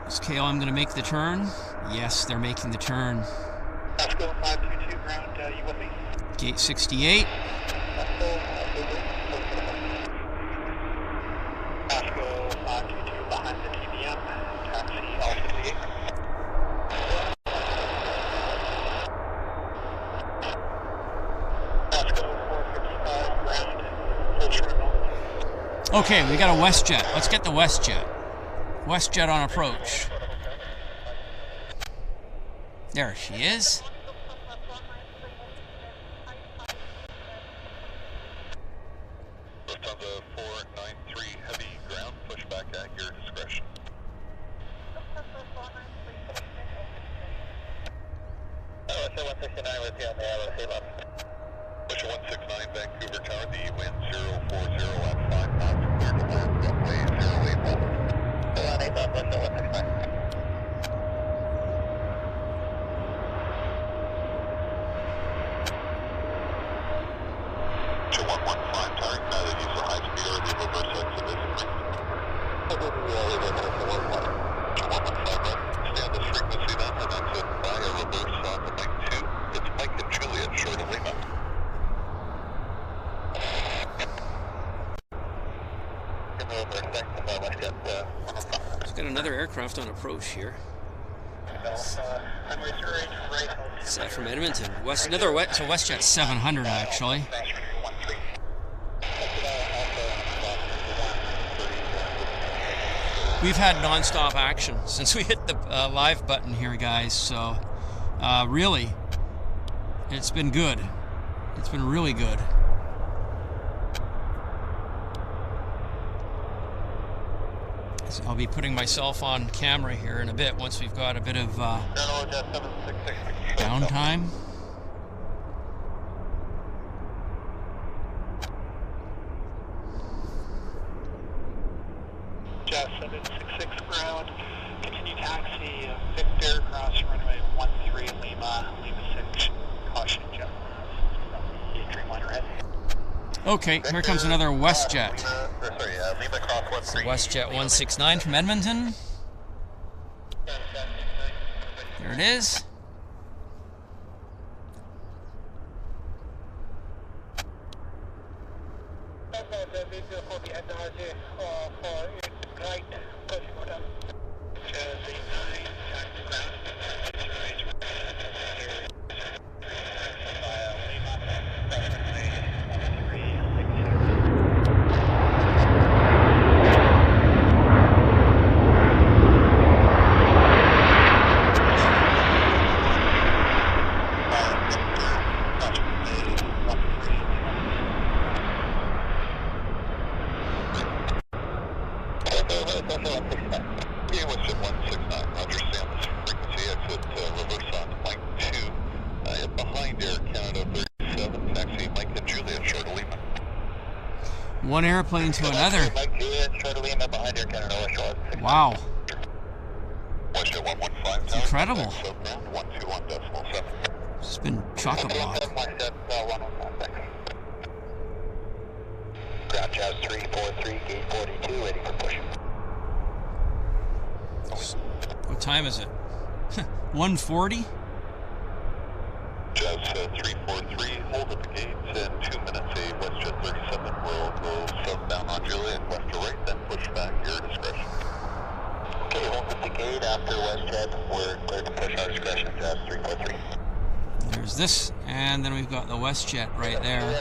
is KLM going to make the turn? Yes, they're making the turn. Osco 522 ground, you with me? Gate 68. Osco 522 behind the TBM, taxi altitude 8. Osco 455 ground, full short. Okay, we got a Westjet. Let's get the Westjet. Westjet on approach. There she is. Lufthansa 493 heavy ground, pushback at your discretion. Lufthansa 493. with you on the Airbus A380. Push 169 Vancouver Tower, the wind 040 at 5 knots, clear to land, runway 081. Around 8 knots, window 169. To 115, Tower, Canada diesel high speed or the reverse exit is in. To 115, right? Stay on this frequency then, and exit by a reverse on the Mike 2. It's Mike and Juliet, short of Lima. We've got another aircraft on approach here. Is that from Edmonton? So Westjet 700 actually. We've had non-stop action since we hit the live button here, guys. So really, it's been good. It's been really good. So I'll be putting myself on camera here in a bit once we've got a bit of downtime. Jazz 766 ground, continue taxi Victor across runway 13 Lima 6, caution jet. Dreamliner head. Okay, here comes another Westjet. Lima cross 13. Westjet 169 from Edmonton. There it is. One airplane to another. Wow. It's incredible. It's been chock-a-block. Ground Jazz 343, gate 42, ready for push. What time is it? 1:40? Jazz 343, hold at the gates in 2 minutes. A Westjet 37 will go southbound on Juliet, left to right, then push back, your discretion. Okay, hold at the gate after Westjet. We're clear to push our discretion, Jazz 343. There's this, and then we've got the Westjet right there.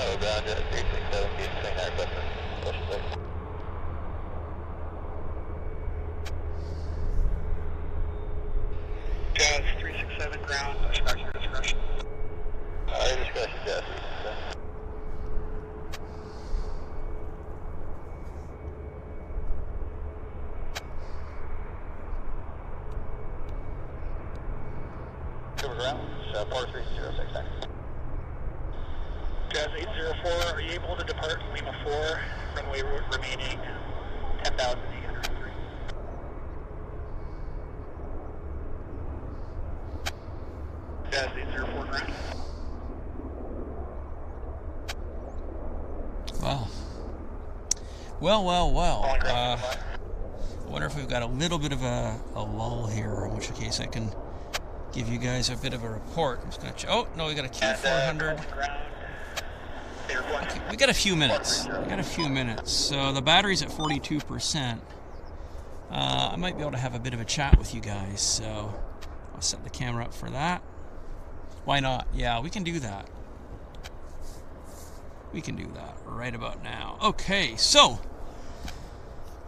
Oh, ground Jet 367, gate 29, push back. Jazz 367 ground, pushback your discretion. Your discretion, Jazz 367. Over ground, 43069. Jazz 804, are you able to depart Lima 4, runway remaining 10,803? Jazz 804 ground. Well. I wonder if we've got a little bit of a lull here, in which case I can give you guys a bit of a report. I'm just going to oh, no, we got a Q400. Okay, we got a few minutes. So the battery's at 42%. I might be able to have a bit of a chat with you guys, so I'll set the camera up for that. Why not? Yeah, we can do that. We can do that right about now. Okay, so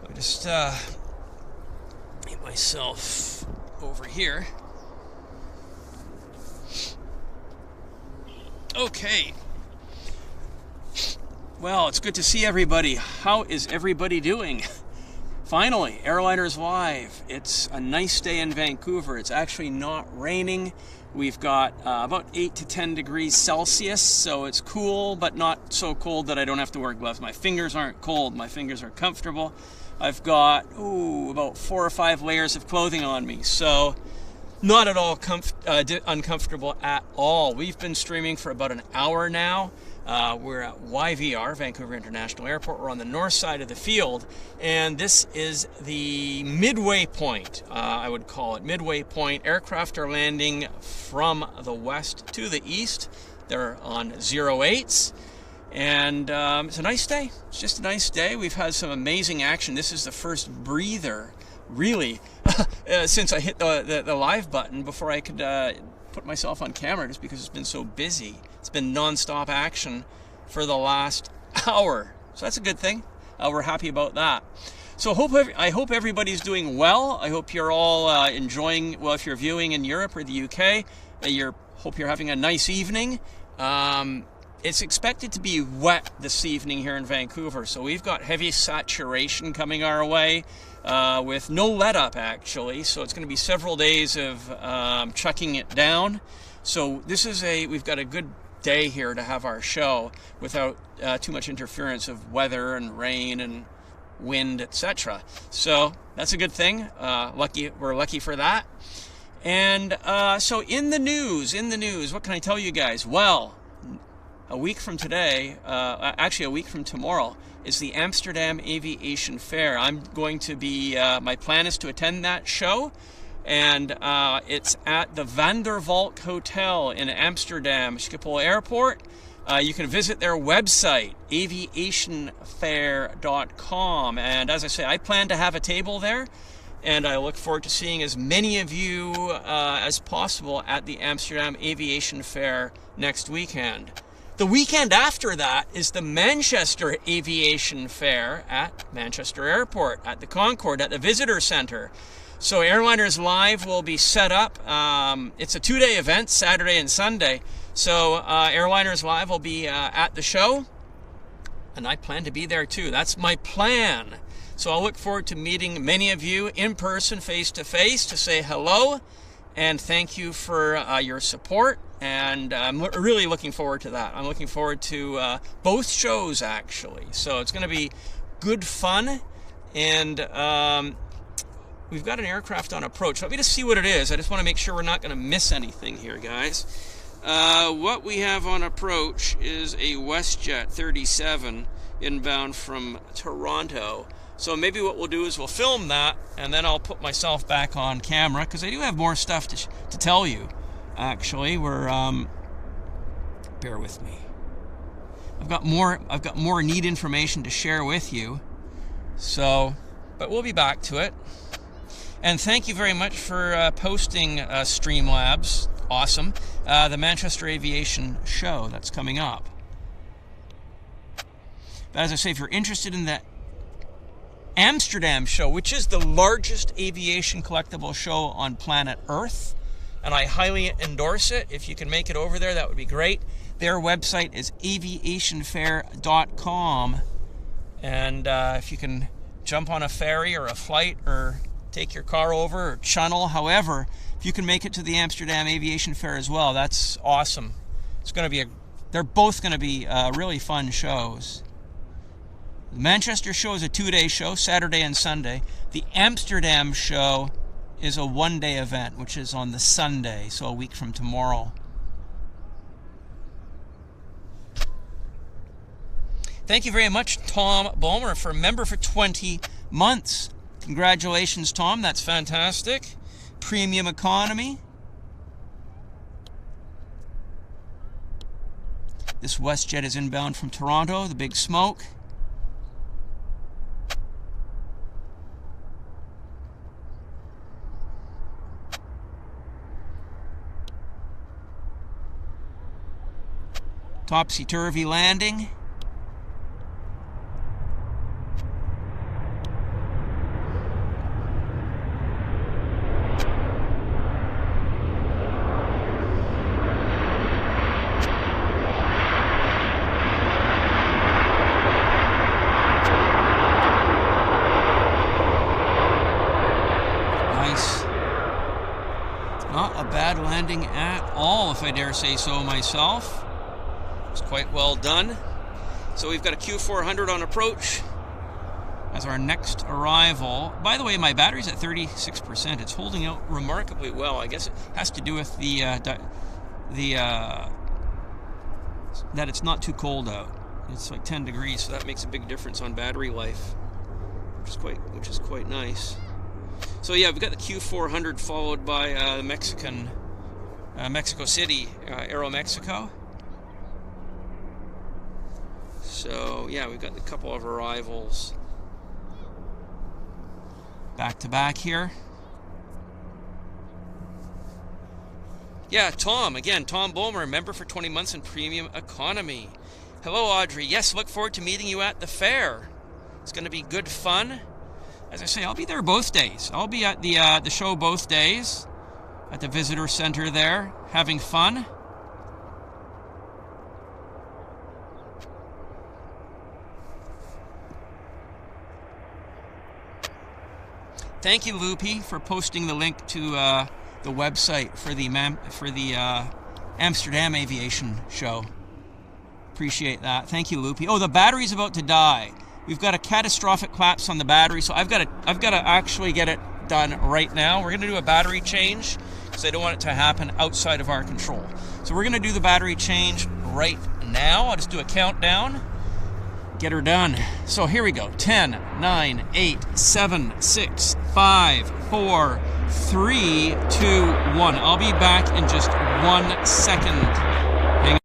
I just get myself over here. Okay. Well, it's good to see everybody. How is everybody doing? Finally, Airliners Live. It's a nice day in Vancouver. It's actually not raining. We've got about 8 to 10 degrees Celsius, so it's cool, but not so cold that I don't have to wear gloves. My fingers aren't cold. My fingers are comfortable. I've got, about 4 or 5 layers of clothing on me, so not at all uncomfortable at all. We've been streaming for about an hour now. We're at YVR, Vancouver International Airport. We're on the north side of the field, and this is the midway point, I would call it. Midway point. Aircraft are landing from the west to the east. They're on 08s, and it's a nice day. It's just a nice day. We've had some amazing action. This is the first breather, really, since I hit the live button before I could put myself on camera, just because it's been so busy. It's been non-stop action for the last hour, so that's a good thing. We're happy about that. So I hope everybody's doing well. I hope you're all enjoying, well, if you're viewing in Europe or the UK, hope you're having a nice evening. It's expected to be wet this evening here in Vancouver, so we've got heavy saturation coming our way with no let up, actually. So it's going to be several days of chucking it down. So we've got a good day here to have our show without too much interference of weather and rain and wind, etc. So that's a good thing. We're lucky for that. And so in the news, what can I tell you guys? Well, a week from today, actually a week from tomorrow, is the Amsterdam Aviation Fair. I'm going to be, my plan is to attend that show, and it's at the Van der Valk Hotel in Amsterdam, Schiphol Airport. You can visit their website, aviationfair.com, and as I say, I plan to have a table there, and I look forward to seeing as many of you as possible at the Amsterdam Aviation Fair next weekend. The weekend after that is the Manchester Aviation Fair at Manchester Airport, at the Concord, at the Visitor Centre. So Airliners Live will be set up. It's a 2-day event, Saturday and Sunday. So Airliners Live will be at the show, and I plan to be there too. That's my plan. So I'll look forward to meeting many of you in person, face to face, to say hello and thank you for your support. And I'm really looking forward to that. I'm looking forward to both shows, actually. So it's going to be good fun. And we've got an aircraft on approach. Let me just see what it is. I just want to make sure we're not going to miss anything here, guys. What we have on approach is a Westjet 37 inbound from Toronto. So maybe what we'll do is we'll film that, and then I'll put myself back on camera, because I do have more stuff to tell you. Actually, bear with me. I've got more neat information to share with you. So, but we'll be back to it. And thank you very much for posting Streamlabs. Awesome. The Manchester Aviation show that's coming up. But as I say, if you're interested in that Amsterdam show, which is the largest aviation collectible show on planet Earth, and I highly endorse it. If you can make it over there, that would be great. Their website is aviationfair.com, and if you can jump on a ferry or a flight or take your car over or channel, however, if you can make it to the Amsterdam Aviation Fair as well, that's awesome. It's going to be they're both going to be really fun shows. The Manchester show is a 2-day show, Saturday and Sunday. The Amsterdam show is a 1-day event, which is on the Sunday, so a week from tomorrow. Thank you very much, Tom Bulmer, for a member for 20 months. Congratulations, Tom. That's fantastic. Premium economy. This Westjet is inbound from Toronto, the big smoke. Topsy-turvy landing. landing at all, if I dare say so myself. It's quite well done. So we've got a Q400 on approach as our next arrival. By the way, my battery's at 36%. It's holding out remarkably well. I guess it has to do with that it's not too cold out. It's like 10 degrees, so that makes a big difference on battery life, which is quite nice. So yeah, we've got the Q400 followed by the Mexico City, Aeromexico. So yeah, we've got a couple of arrivals back to back here. Yeah, Tom Bulmer, member for 20 months in premium economy. Hello, Audrey. Yes, look forward to meeting you at the fair. It's going to be good fun. As I say, I'll be there both days. I'll be at the show both days at the visitor center there, having fun. Thank you, Loopy, for posting the link to the website for the Amsterdam Aviation show. Appreciate that. Thank you, Loopy. Oh, the battery's about to die. We've got a catastrophic collapse on the battery, so I've got to actually get it done right now. We're going to do a battery change because I don't want it to happen outside of our control. So we're going to do the battery change right now. I'll just do a countdown. Get her done. So here we go. 10, 9, 8, 7, 6, 5, 4, 3, 2, 1. I'll be back in just 1 second. Hang on.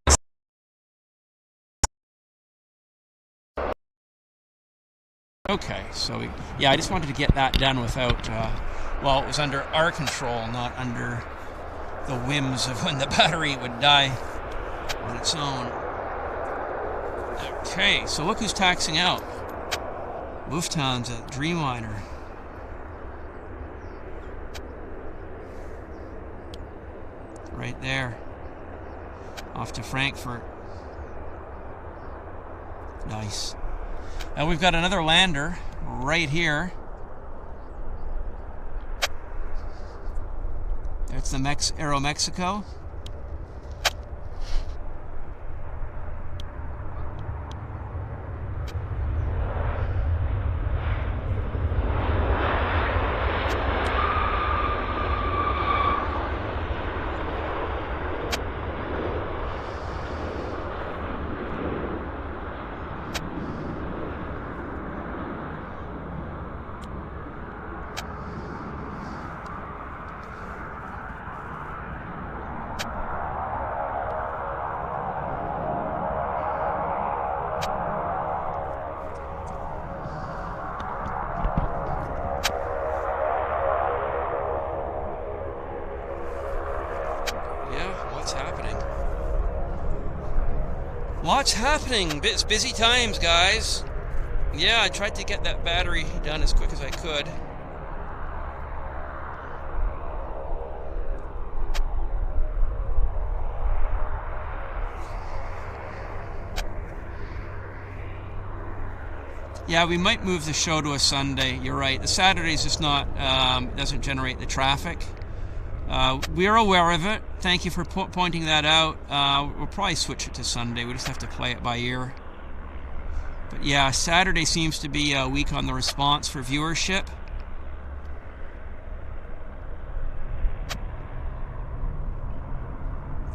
Okay, so I just wanted to get that done without, well, it was under our control, not under the whims of when the battery would die on its own. Okay, so look who's taxiing out. Lufthansa Dreamliner. Right there. Off to Frankfurt. Nice. And we've got another lander right here. There's the Aeromexico. Lots happening. It's busy times, guys. Yeah, I tried to get that battery done as quick as I could. Yeah, we might move the show to a Sunday. You're right. The Saturday's just not, doesn't generate the traffic. We are aware of it. Thank you for pointing that out. We'll probably switch it to Sunday. We just have to play it by ear. But yeah, Saturday seems to be weak on the response for viewership.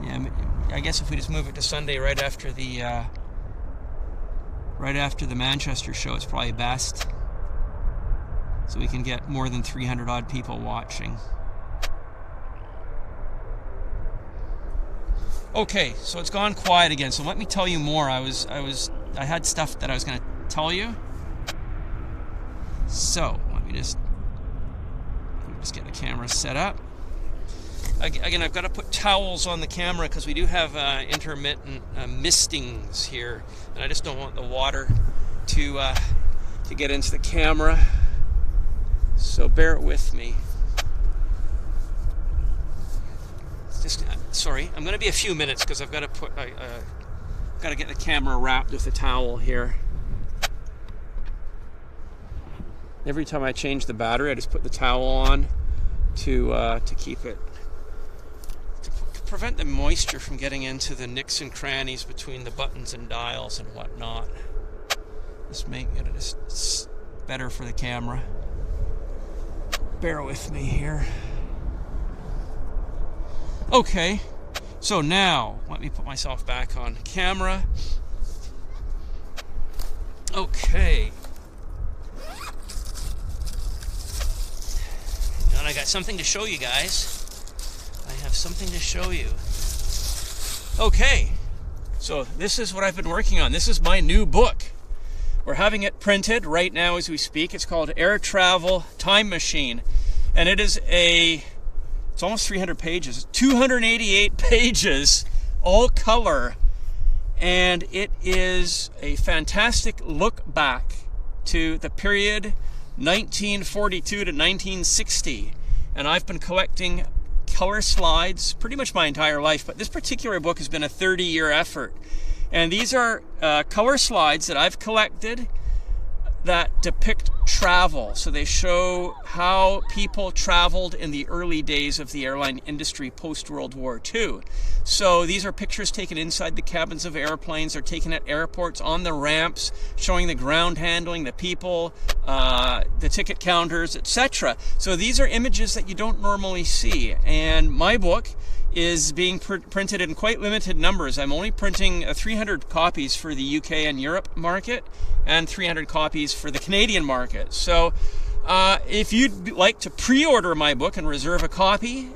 Yeah, I guess if we just move it to Sunday right after the Manchester show, it's probably best. So we can get more than 300 odd people watching. Okay, so it's gone quiet again. So let me tell you more. I had stuff that I was going to tell you. So let me just get the camera set up. Again, I've got to put towels on the camera because we do have intermittent mistings here, and I just don't want the water to get into the camera. So bear with me. Sorry, I'm going to be a few minutes because I've got to got to get the camera wrapped with a towel here. Every time I change the battery, I just put the towel on to keep it prevent the moisture from getting into the nicks and crannies between the buttons and dials and whatnot. Just make it just better for the camera. Bear with me here. Okay, so now let me put myself back on camera. Okay. And I got something to show you guys. I have something to show you. Okay, so this is what I've been working on. This is my new book. We're having it printed right now as we speak. It's called Air Travel Time Machine. And it is it's almost 300 pages, 288 pages, all color. And it is a fantastic look back to the period 1942 to 1960. And I've been collecting color slides pretty much my entire life, but this particular book has been a 30-year effort. And these are color slides that I've collected that depict travel. So they show how people traveled in the early days of the airline industry post-World War II. So these are pictures taken inside the cabins of airplanes. They're taken at airports, on the ramps, showing the ground handling, the people, the ticket counters, etc. So these are images that you don't normally see. And my book is being printed in quite limited numbers. I'm only printing 300 copies for the UK and Europe market and 300 copies for the Canadian market. So if you'd like to pre-order my book and reserve a copy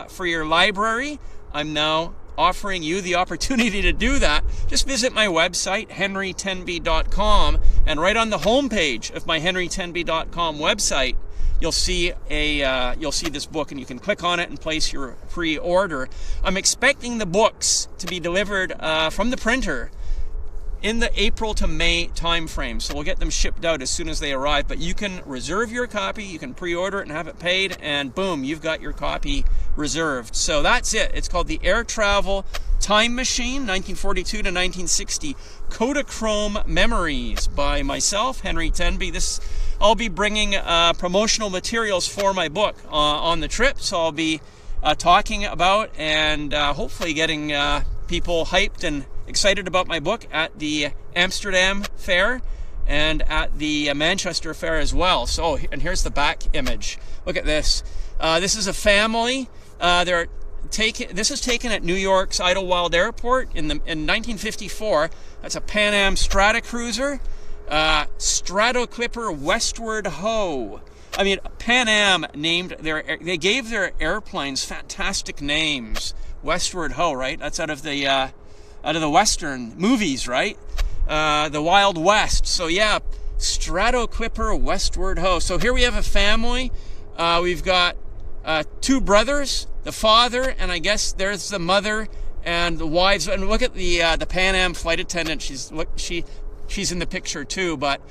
for your library, I'm now offering you the opportunity to do that. Just visit my website, henrytenby.com, and right on the homepage of my henrytenby.com website, you'll see this book, and you can click on it and place your pre-order. I'm expecting the books to be delivered from the printer in the April to May time frame, so we'll get them shipped out as soon as they arrive. But you can reserve your copy, you can pre-order it and have it paid, and boom, you've got your copy reserved. So that's it. It's called the Air Travel Time Machine, 1942 to 1960, Kodachrome Memories by myself, Henry Tenby. I'll be bringing promotional materials for my book on the trip, so I'll be talking about and hopefully getting people hyped and excited about my book at the Amsterdam Fair and at the Manchester Fair as well. So, and here's the back image. Look at this. This is a family. This is taken at New York's Idlewild Airport in 1954. That's a Pan Am Stratocruiser. Stratoclipper Westward Ho. I mean, Pan Am they gave their airplanes fantastic names. Westward Ho, right? That's out of the Western movies, right? The Wild West. So yeah, Stratoclipper Westward Ho. So here we have a family. We've got two brothers, the father, and I guess there's the mother and the wives. And look at the Pan Am flight attendant. She's in the picture too. But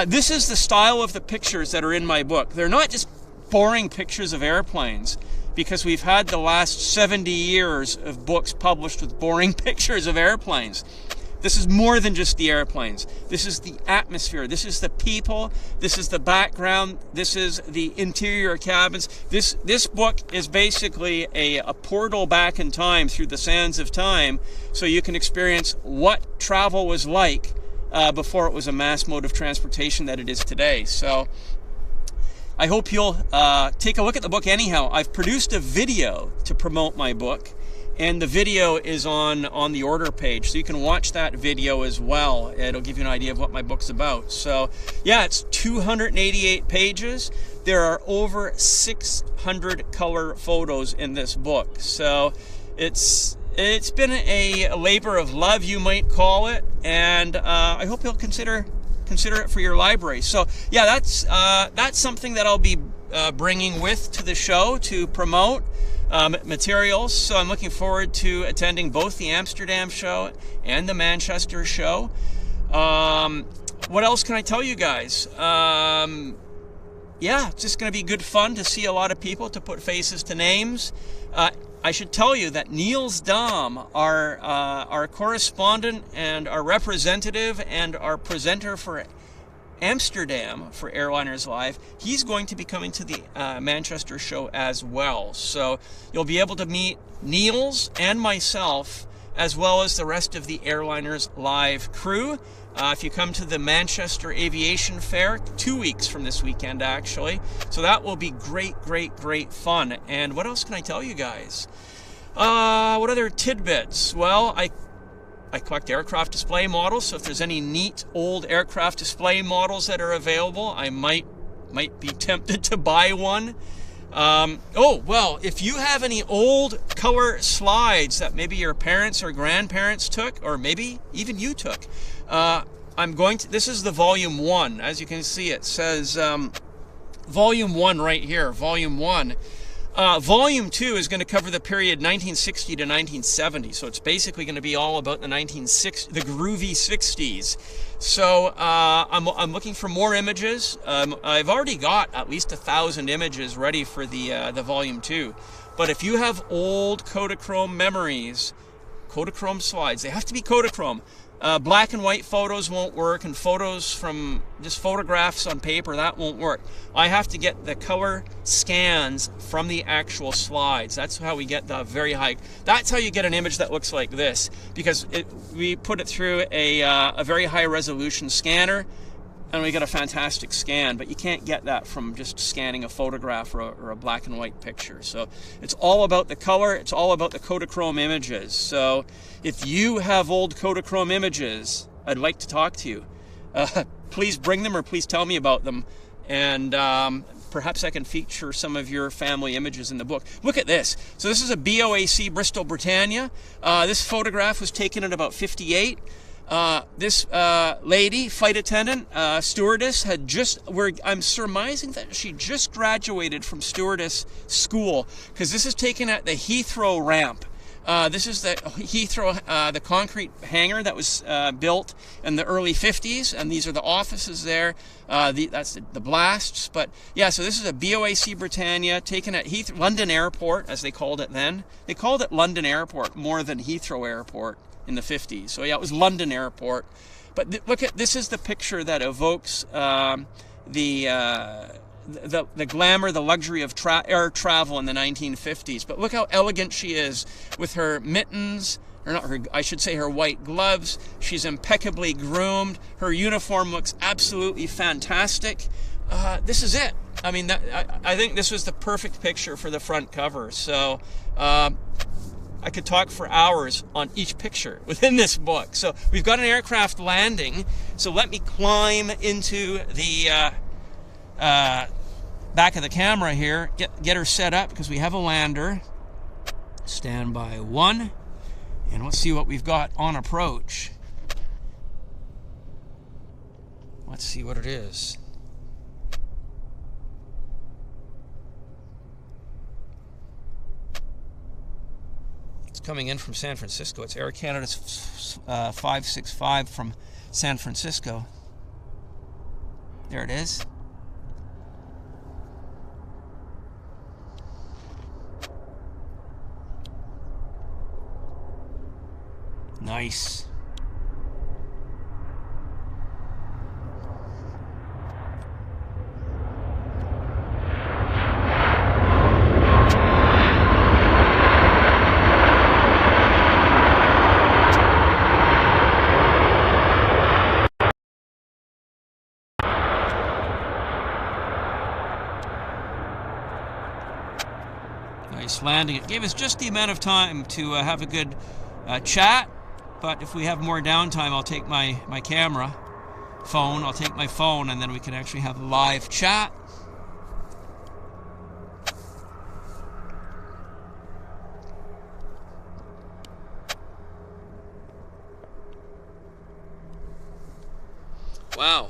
this is the style of the pictures that are in my book. They're not just boring pictures of airplanes, because we've had the last 70 years of books published with boring pictures of airplanes. This is more than just the airplanes. This is the atmosphere. This is the people. This is the background. This is the interior cabins. This book is basically a portal back in time through the sands of time, so you can experience what travel was like before it was a mass mode of transportation that it is today. So I hope you'll take a look at the book anyhow. I've produced a video to promote my book, and the video is on the order page, so you can watch that video as well. It'll give you an idea of what my book's about. So yeah, it's 288 pages. There are over 600 color photos in this book. So it's been a labor of love, you might call it, and I hope you'll consider it for your library. So yeah, that's something that I'll be bringing with to the show to promote materials. So I'm looking forward to attending both the Amsterdam show and the Manchester show. What else can I tell you guys? Yeah, it's just going to be good fun to see a lot of people, to put faces to names. I should tell you that Niels Dam, our correspondent and our representative and our presenter for Amsterdam for Airliners Live. He's going to be coming to the Manchester show as well. So you'll be able to meet Niels and myself, as well as the rest of the Airliners Live crew. If you come to the Manchester Aviation Fair, 2 weeks from this weekend, actually. So that will be great, great, great fun. And what else can I tell you guys? What other tidbits? Well, I collect aircraft display models, so if there's any neat old aircraft display models that are available, I might be tempted to buy one. Oh, well, if you have any old color slides that maybe your parents or grandparents took, or maybe even you took, this is the volume 1. As you can see, it says volume 1 right here, volume 1. Volume 2 is going to cover the period 1960 to 1970, so it's basically going to be all about the the groovy 60s. So I'm looking for more images. I've already got at least 1,000 images ready for the volume 2. But if you have old Kodachrome memories, Kodachrome slides, they have to be Kodachrome. Black and white photos won't work, and photos from just photographs on paper, that won't work. I have to get the color scans from the actual slides. That's how we get the very high. That's how you get an image that looks like this, because we put it through a very high resolution scanner, and we get a fantastic scan. But you can't get that from just scanning a photograph or a black and white picture. So it's all about the color. It's all about the Kodachrome images. So if you have old Kodachrome images, I'd like to talk to you. Please bring them, or please tell me about them, and perhaps I can feature some of your family images in the book. Look at this. So this is a BOAC Bristol Britannia. This photograph was taken at about 58. This lady, flight attendant, stewardess, I'm surmising that she just graduated from stewardess school, because this is taken at the Heathrow ramp. This is the Heathrow, the concrete hangar that was built in the early 50s, and these are the offices there. That's the blasts. But yeah, so this is a BOAC Britannia taken at London Airport, as they called it then. They called it London Airport more than Heathrow Airport in the 50s. So yeah, it was London Airport. But look at this, is the picture that evokes the glamour, the luxury of air travel in the 1950s. But look how elegant she is with her mittens, or not her, I should say her white gloves. She's impeccably groomed. Her uniform looks absolutely fantastic. This is it. I mean, I think this was the perfect picture for the front cover. So I could talk for hours on each picture within this book. So we've got an aircraft landing. So let me climb into the back of the camera here, get her set up, because we have a lander. Standby 1, and let's see what we've got on approach. Let's see what it is. It's coming in from San Francisco. It's Air Canada's 565 from San Francisco. There it is. Nice. Nice landing. It gave us just the amount of time to have a good chat. But if we have more downtime, I'll take my phone, and then we can actually have live chat. Wow.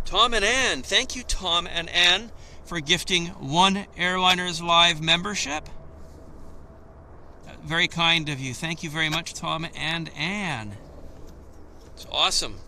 Tom and Ann. Thank you, Tom and Ann, for gifting 1 Airliners Live membership. Very kind of you. Thank you very much, Tom and Ann. It's awesome.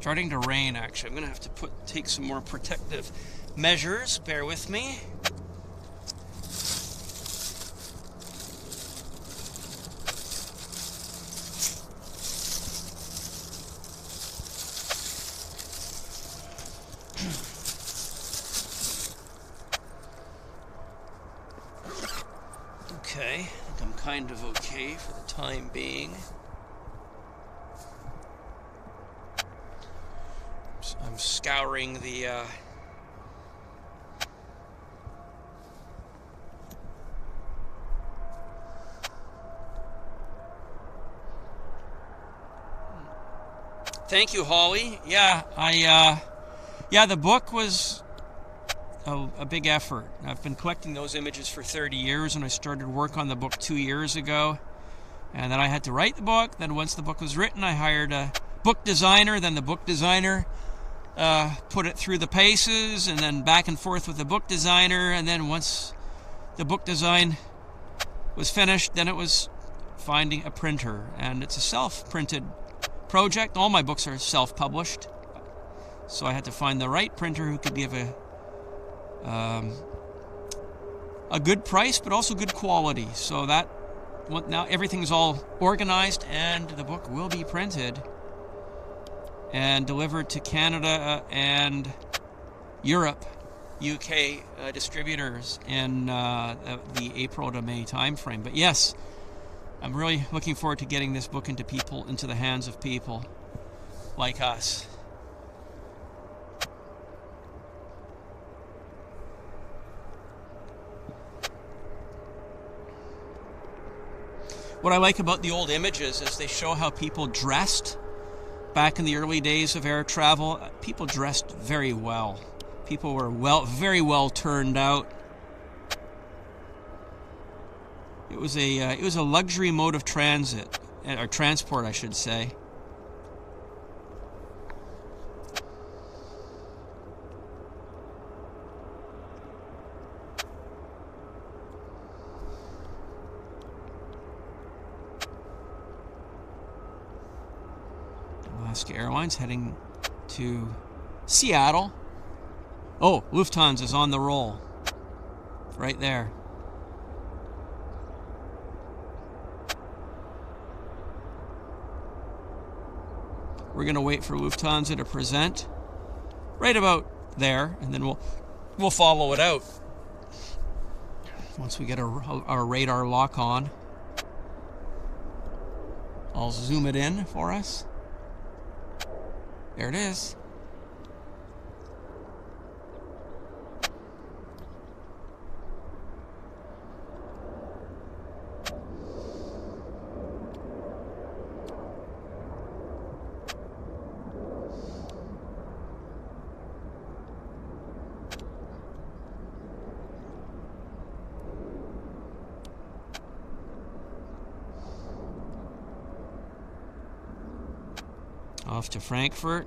Starting to rain, actually. I'm going to have to take some more protective measures. Bear with me. Okay, I think I'm kind of okay for the time being. I'm scouring the Thank you, Holly. Yeah, the book was a big effort. I've been collecting those images for 30 years, and I started work on the book 2 years ago. And then I had to write the book. Then once the book was written, I hired a book designer. Then the book designer put it through the paces, and then back and forth with the book designer. And then once the book design was finished, then it was finding a printer. And it's a self-printed project. All my books are self-published. So I had to find the right printer who could give a good price, but also good quality. So that now everything's all organized, and the book will be printed and delivered to Canada and Europe, UK distributors in the April to May timeframe. But yes, I'm really looking forward to getting this book into the hands of people like us. What I like about the old images is they show how people dressed back in the early days of air travel. People dressed very well. People were very well turned out. It was a luxury mode of transit, or transport, I should say. Alaska Airlines heading to Seattle. Oh, Lufthansa is on the roll. Right there. We're going to wait for Lufthansa to present right about there, and then we'll follow it out once we get our radar lock on. I'll zoom it in for us. There it is. Off to Frankfurt.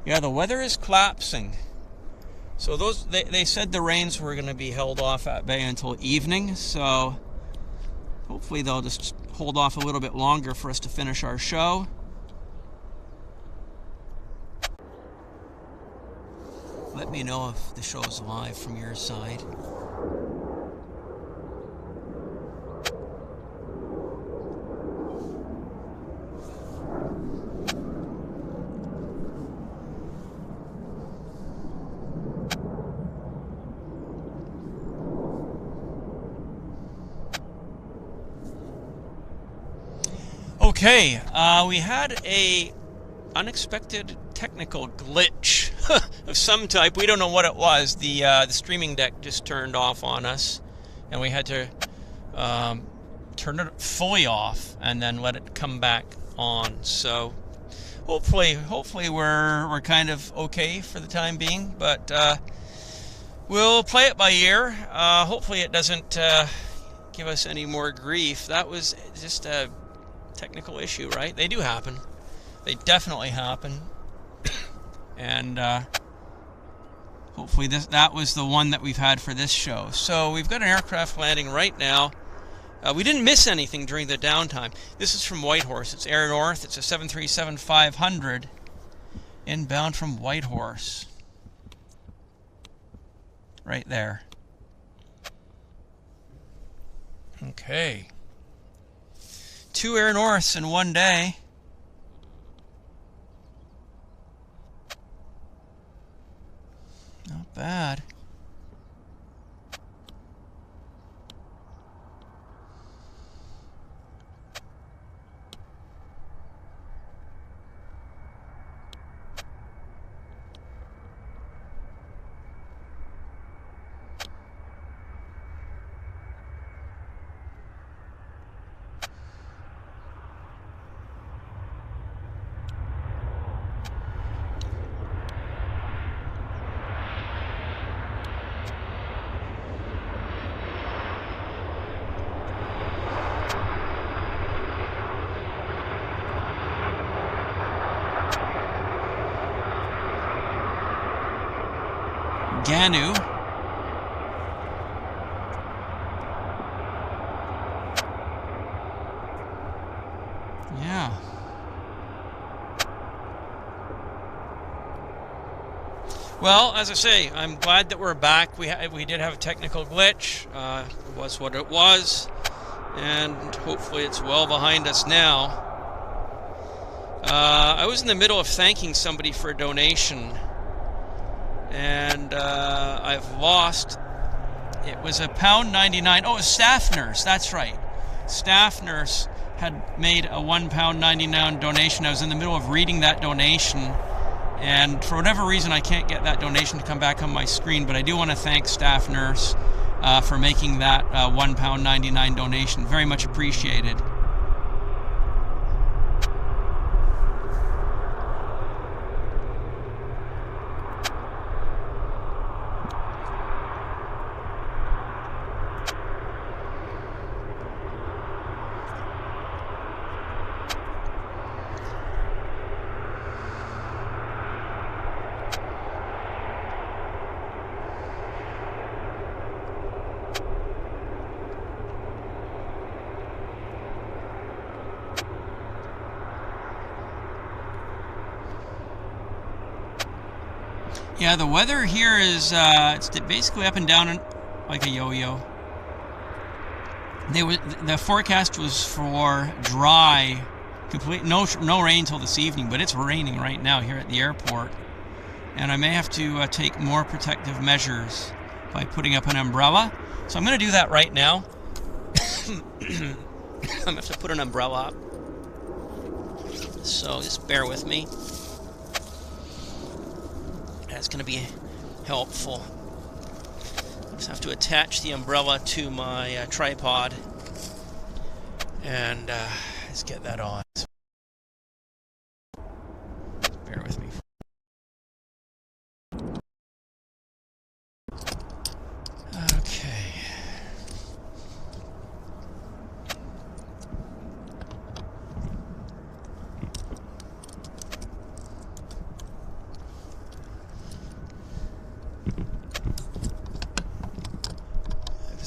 Yeah, the weather is collapsing. So they said the rains were going to be held off at bay until evening, so hopefully they'll just hold off a little bit longer for us to finish our show. Let me know if the show is live from your side. Okay, we had a unexpected technical glitch of some type. We don't know what it was. The streaming deck just turned off on us, and we had to turn it fully off and then let it come back on. So hopefully we're kind of okay for the time being, but we'll play it by ear. Hopefully it doesn't give us any more grief. That was just a technical issue, right? They do happen. They definitely happen. And hopefully that was the one that we've had for this show. So we've got an aircraft landing right now We didn't miss anything during the downtime. This is from Whitehorse. It's Air North. It's a 737-500 inbound from Whitehorse. Right there. Okay. 2 Air Norths in one day. Not bad. Ganu. Yeah. Well, as I say, I'm glad that we're back. We did have a technical glitch. It was what it was, and hopefully it's well behind us now. I was in the middle of thanking somebody for a donation, and I've lost. It was £1.99. Oh, it was staff nurse. That's right. Staff nurse had made a £1.99 donation. I was in the middle of reading that donation, and for whatever reason, I can't get that donation to come back on my screen. But I do want to thank staff nurse for making that £1.99 donation. Very much appreciated. Yeah, the weather here is it's basically up and down like a yo-yo. The forecast was for dry, no rain till this evening, but it's raining right now here at the airport, and I may have to take more protective measures by putting up an umbrella. So I'm going to do that right now. I'm going to have to put an umbrella up. So just bear with me. That's going to be helpful. Just have to attach the umbrella to my tripod and let's get that on. So bear with me. Okay.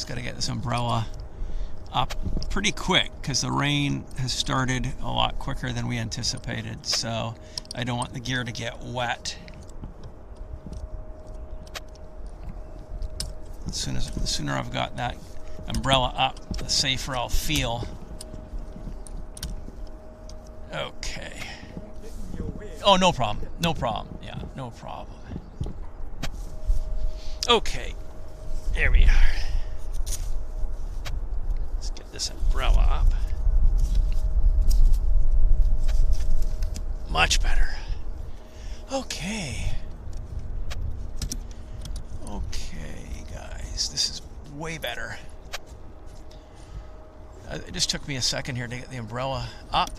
Got to get this umbrella up pretty quick because the rain has started a lot quicker than we anticipated, so I don't want the gear to get wet. The sooner I've got that umbrella up, the safer I'll feel. Okay. Oh, no problem. No problem. Yeah, no problem. Okay. There we are. This umbrella up. Much better. Okay. Okay, guys, this is way better. It just took me a second here to get the umbrella up.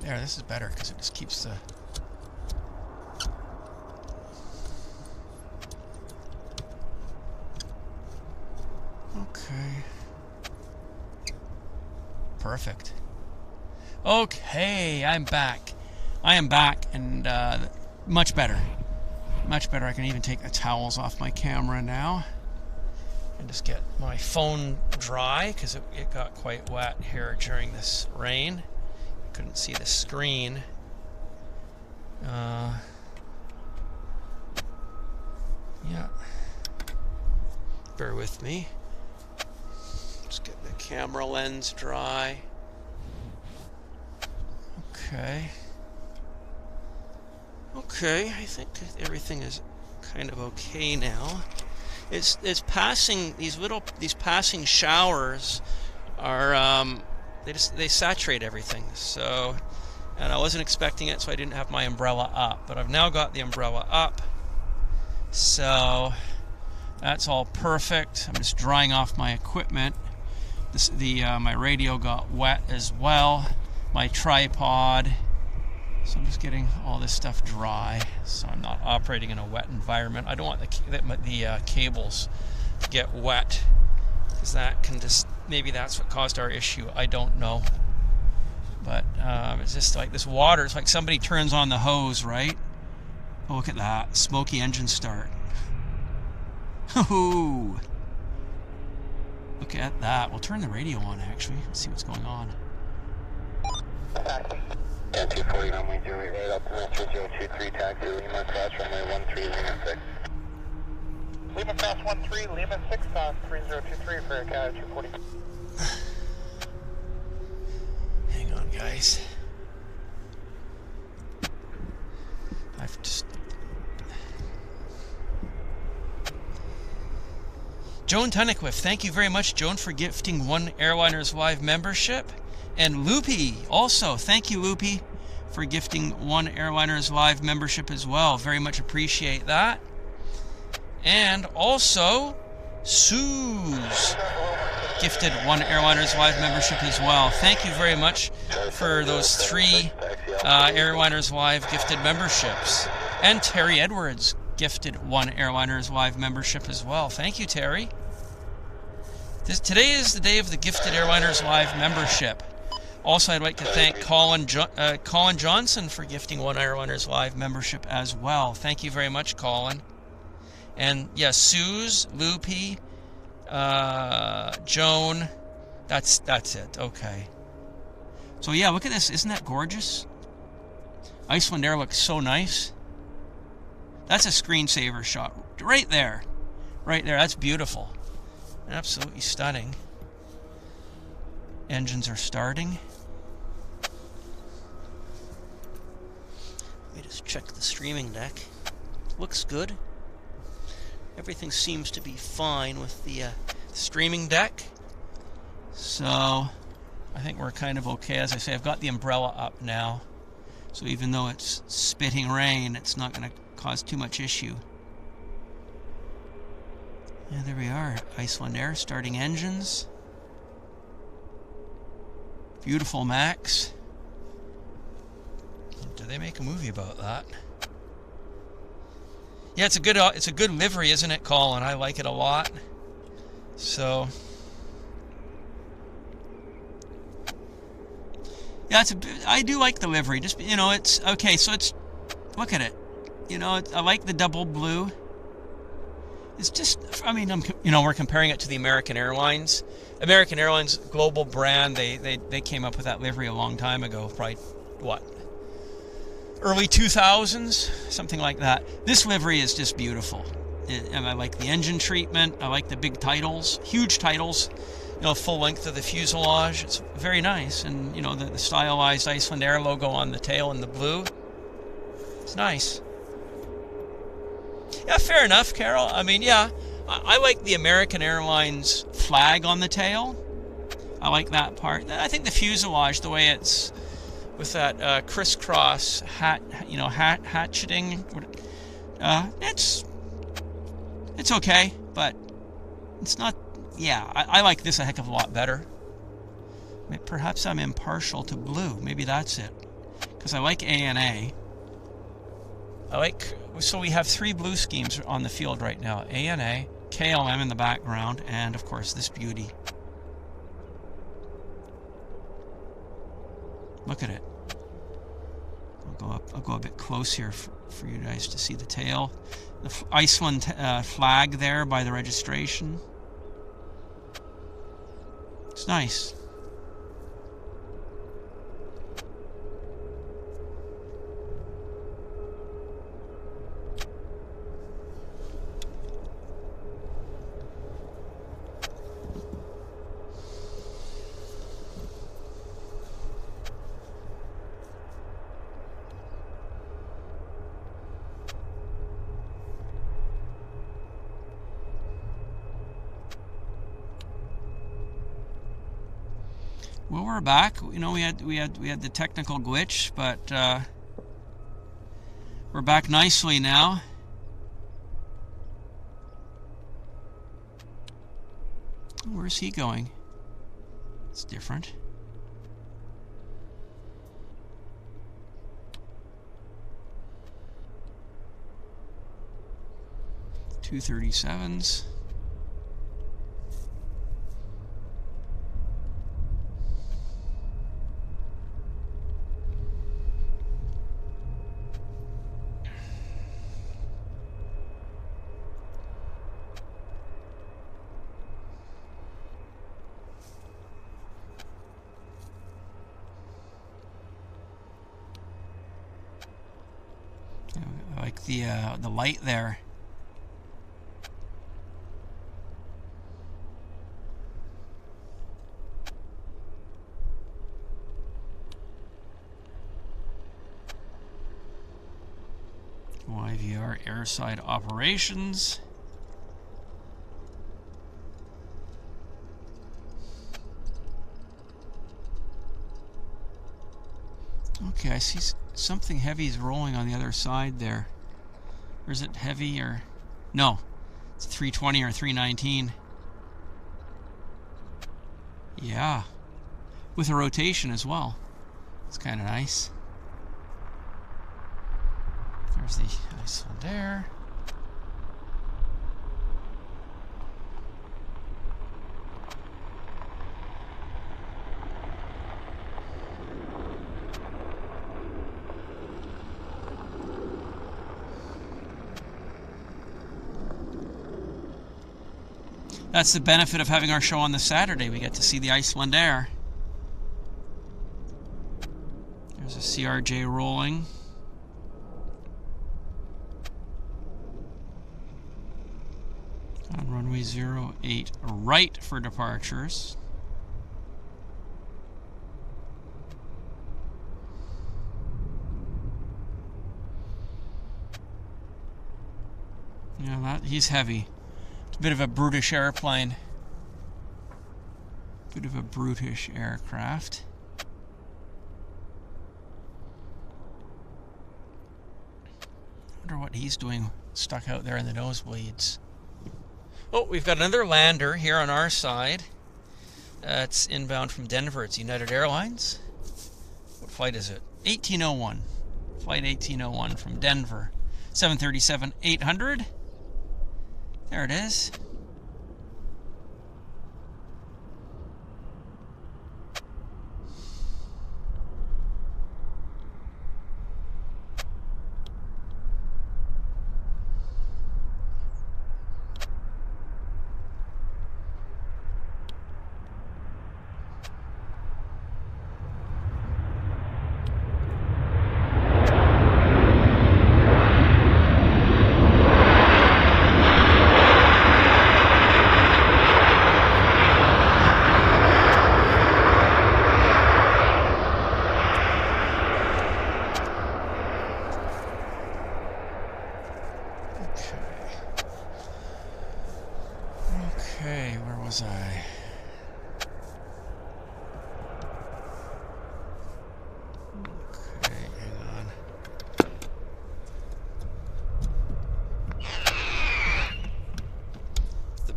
There, this is better because it just keeps the... Okay. Perfect. Okay, I'm back. I am back, and much better. Much better. I can even take the towels off my camera now. And just get my phone dry because it got quite wet here during this rain. Couldn't see the screen. Yeah. Bear with me. Just get the camera lens dry. Okay. Okay, I think everything is kind of okay now. It's passing, these passing showers are they saturate everything. So, and I wasn't expecting it, so I didn't have my umbrella up, but I've now got the umbrella up. So that's all perfect. I'm just drying off my equipment. My radio got wet as well. My tripod. So I'm just getting all this stuff dry, so I'm not operating in a wet environment. I don't want the cables to get wet, because that can just, maybe that's what caused our issue. I don't know. But it's just like this water. It's like somebody turns on the hose, right? Oh, look at that. Smoky engine start. Ooh. Look at that. We'll turn the radio on, actually. Let's see what's going on. 240 runway 08 right up to Metro 023 taxi Lima cross runway 13 Lima 6. Lima cross 13 Lima 6 on 3023 for Canada 240. Hang on, guys. I've just... Joan Tunnicliffe, thank you very much, Joan, for gifting 1 Airliners Live membership. And Loopy, also, thank you, Loopy, for gifting 1 Airliners Live membership as well. Very much appreciate that. And also, Suze gifted 1 Airliners Live membership as well. Thank you very much for those 3 Airliners Live gifted memberships. And Terry Edwards gifted 1 Airliners Live membership as well. Thank you, Terry. Today is the day of the gifted Airliners Live membership. Also, I'd like to thank Colin Johnson for gifting 1 Airliners Live membership as well. Thank you very much, Colin. And yes, Suze, Loopy, Joan. That's it. Okay. So yeah, look at this. Isn't that gorgeous? Iceland Air looks so nice. That's a screensaver shot right there. Right there. That's beautiful. Absolutely stunning. Engines are starting. Let me just check the streaming deck. Looks good. Everything seems to be fine with the streaming deck. So I think we're kind of okay. As I say, I've got the umbrella up now. So even though it's spitting rain, it's not going to cause too much issue. Yeah, there we are. Iceland Air starting engines. Beautiful Max. Do they make a movie about that? Yeah, it's a good livery, isn't it, Colin? I like it a lot. So yeah, I do like the livery. Just, you know, it's okay. So it's, look at it. You know, I like the double blue. It's just, I mean, we're comparing it to the American Airlines. American Airlines, global brand, they came up with that livery a long time ago, probably, what, early 2000s, something like that. This livery is just beautiful. And I like the engine treatment. I like the big titles, huge titles, you know, full length of the fuselage. It's very nice. And, you know, the stylized Iceland Air logo on the tail in the blue. It's nice. Yeah, fair enough, Carol. I mean, yeah, I like the American Airlines flag on the tail. I like that part. I think the fuselage, the way it's with that crisscross hatcheting, it's okay, but it's not. Yeah, I like this a heck of a lot better. Perhaps I'm impartial to blue. Maybe that's it, because I like ANA. So we have 3 blue schemes on the field right now. ANA, KLM in the background, and of course this beauty. Look at it. I'll go a bit close here for you guys to see the tail. The Iceland flag there by the registration. It's nice. Well, we're back. You know, we had the technical glitch, but we're back nicely now. Where's he going? It's different. $237s. I like the light there. YVR airside operations. Okay, I see something heavy is rolling on the other side there. Or is it heavy or... No, it's 320 or 319. Yeah, with a rotation as well. It's kind of nice. There's the Icelandair. That's the benefit of having our show on the Saturday. We get to see the Icelandair. There's a CRJ rolling. On runway 08 right for departures. Yeah, he's heavy. It's a bit of a brutish airplane. Bit of a brutish aircraft. I wonder what he's doing stuck out there in the nosebleeds. Oh, we've got another lander here on our side. It's inbound from Denver. It's United Airlines. What flight is it? 1801. Flight 1801 from Denver. 737-800. There it is.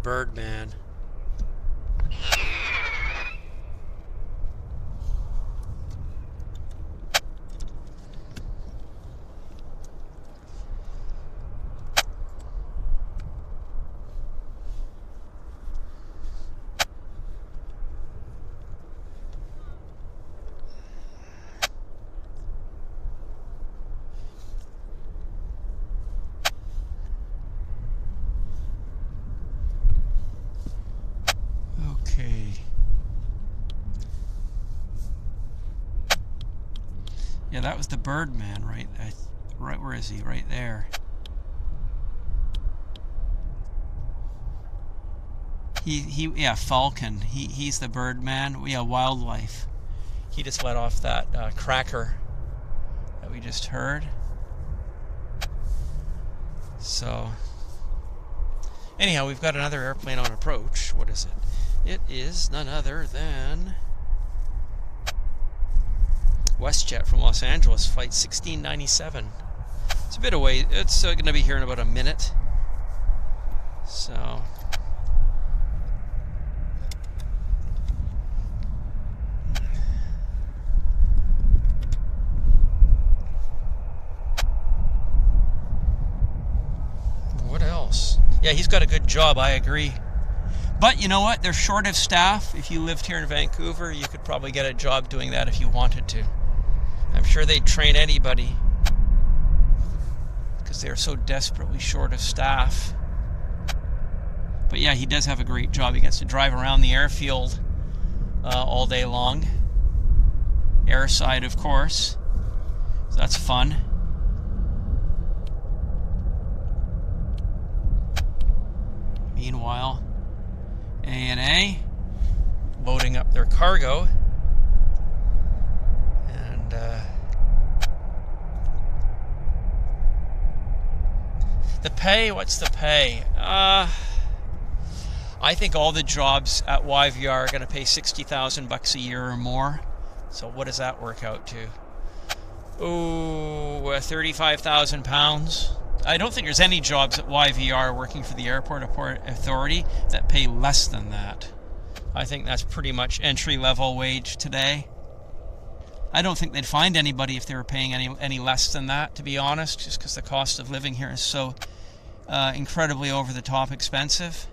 Birdman. Yeah, that was the Birdman, right? Right, where is he? Right there. Yeah, Falcon. He's the Birdman. Yeah, Wildlife. He just let off that cracker that we just heard. So, anyhow, we've got another airplane on approach. What is it? It is none other than Westjet from Los Angeles, flight 1697. It's a bit away. It's going to be here in about a minute. So, what else? Yeah, he's got a good job, I agree. But you know what? They're short of staff. If you lived here in Vancouver, you could probably get a job doing that if you wanted to. I'm sure they'd train anybody because they're so desperately short of staff. But yeah, he does have a great job. He gets to drive around the airfield all day long. Airside, of course. So that's fun. Meanwhile, ANA loading up their cargo. And the pay, what's the pay? I think all the jobs at YVR are going to pay $60,000 a year or more. So what does that work out to? Oh, 35,000 pounds. I don't think there's any jobs at YVR working for the Airport Authority that pay less than that. I think that's pretty much entry-level wage today. I don't think they'd find anybody if they were paying any less than that, to be honest, just because the cost of living here is so incredibly over-the-top expensive.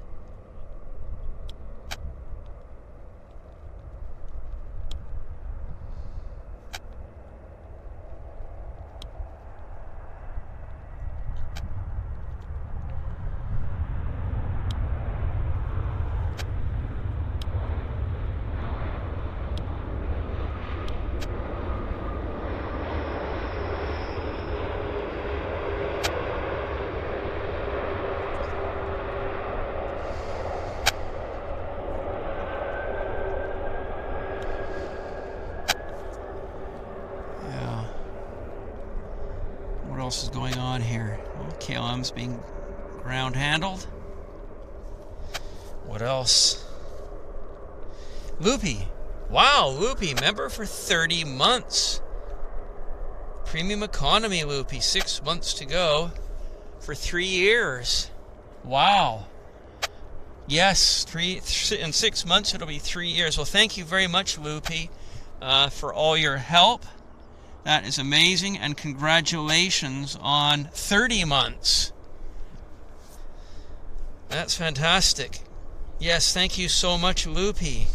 What else is going on here? Well, KLM's being ground handled. What else? Loopy. Wow, Loopy, member for 30 months. Premium economy Loopy, 6 months to go for 3 years. Wow. Yes, in 6 months it'll be 3 years. Well, thank you very much, Loopy, for all your help. That is amazing, and congratulations on 30 months. That's fantastic. Yes, thank you so much, Loopy.